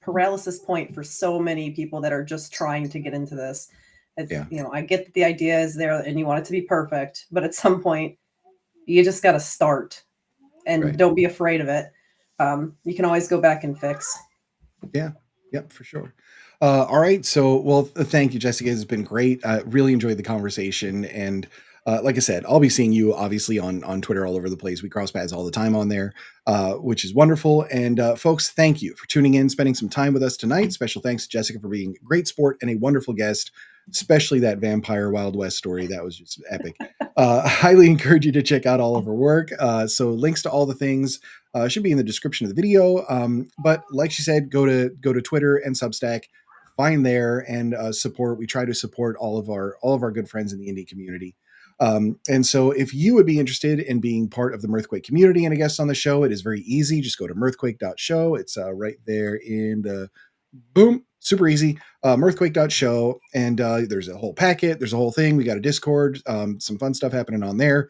paralysis point for so many people that are just trying to get into this. It's, Yeah. I get that the idea is there and you want it to be perfect, but at some point, you just got to start and Right. don't be afraid of it. You can always go back and fix. Yeah. Yep. For sure. All right. So, well, thank you, Jessica. It's been great. Really enjoyed the conversation. And like I said, I'll be seeing you obviously on Twitter all over the place. We cross paths all the time on there, which is wonderful. And folks, thank you for tuning in, spending some time with us tonight. Special thanks to Jessica for being a great sport and a wonderful guest, especially that vampire Wild West story. That was just epic. Highly encourage you to check out all of her work. So links to all the things should be in the description of the video. But like she said, go to Twitter and Substack, find there and support. We try to support all of our good friends in the indie community. And so if you would be interested in being part of the Mirthquake community and a guest on the show, it is very easy. Just go to mirthquake.show. It's right there in the boom, super easy. Mirthquake.show. And there's a whole packet. There's a whole thing. We got a Discord, some fun stuff happening on there.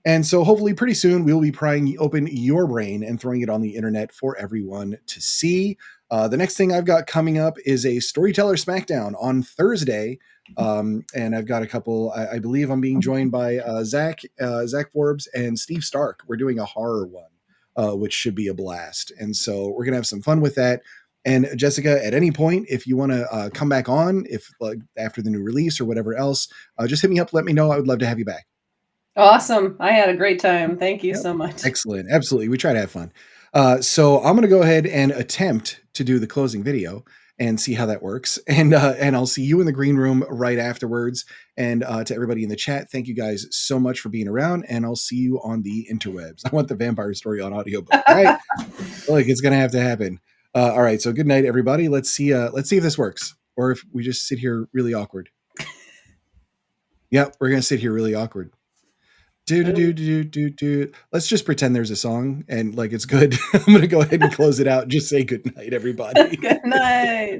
And so hopefully pretty soon we'll be prying open your brain and throwing it on the internet for everyone to see. The next thing I've got coming up is a Storyteller Smackdown on Thursday. And I've got a couple, I believe I'm being joined by Zach Forbes and Steve Stark. We're doing a horror one, which should be a blast. And so we're going to have some fun with that. And Jessica, at any point, if you want to come back on, if like after the new release or whatever else, just hit me up. Let me know. I would love to have you back. Awesome. I had a great time. Thank you Yep. so much. Excellent. Absolutely. We try to have fun. So I'm going to go ahead and attempt to do the closing video and see how that works. And I'll see you in the green room right afterwards. And to everybody in the chat, thank you guys so much for being around. And I'll see you on the interwebs. I want the vampire story on audiobook. All right. Like it's going to have to happen. All right. So good night, everybody. Let's see if this works or if we just sit here really awkward. Yep. We're going to sit here really awkward. Do. Let's just pretend there's a song and like it's good. I'm gonna go ahead and close it out. Just say good night, everybody. Good night.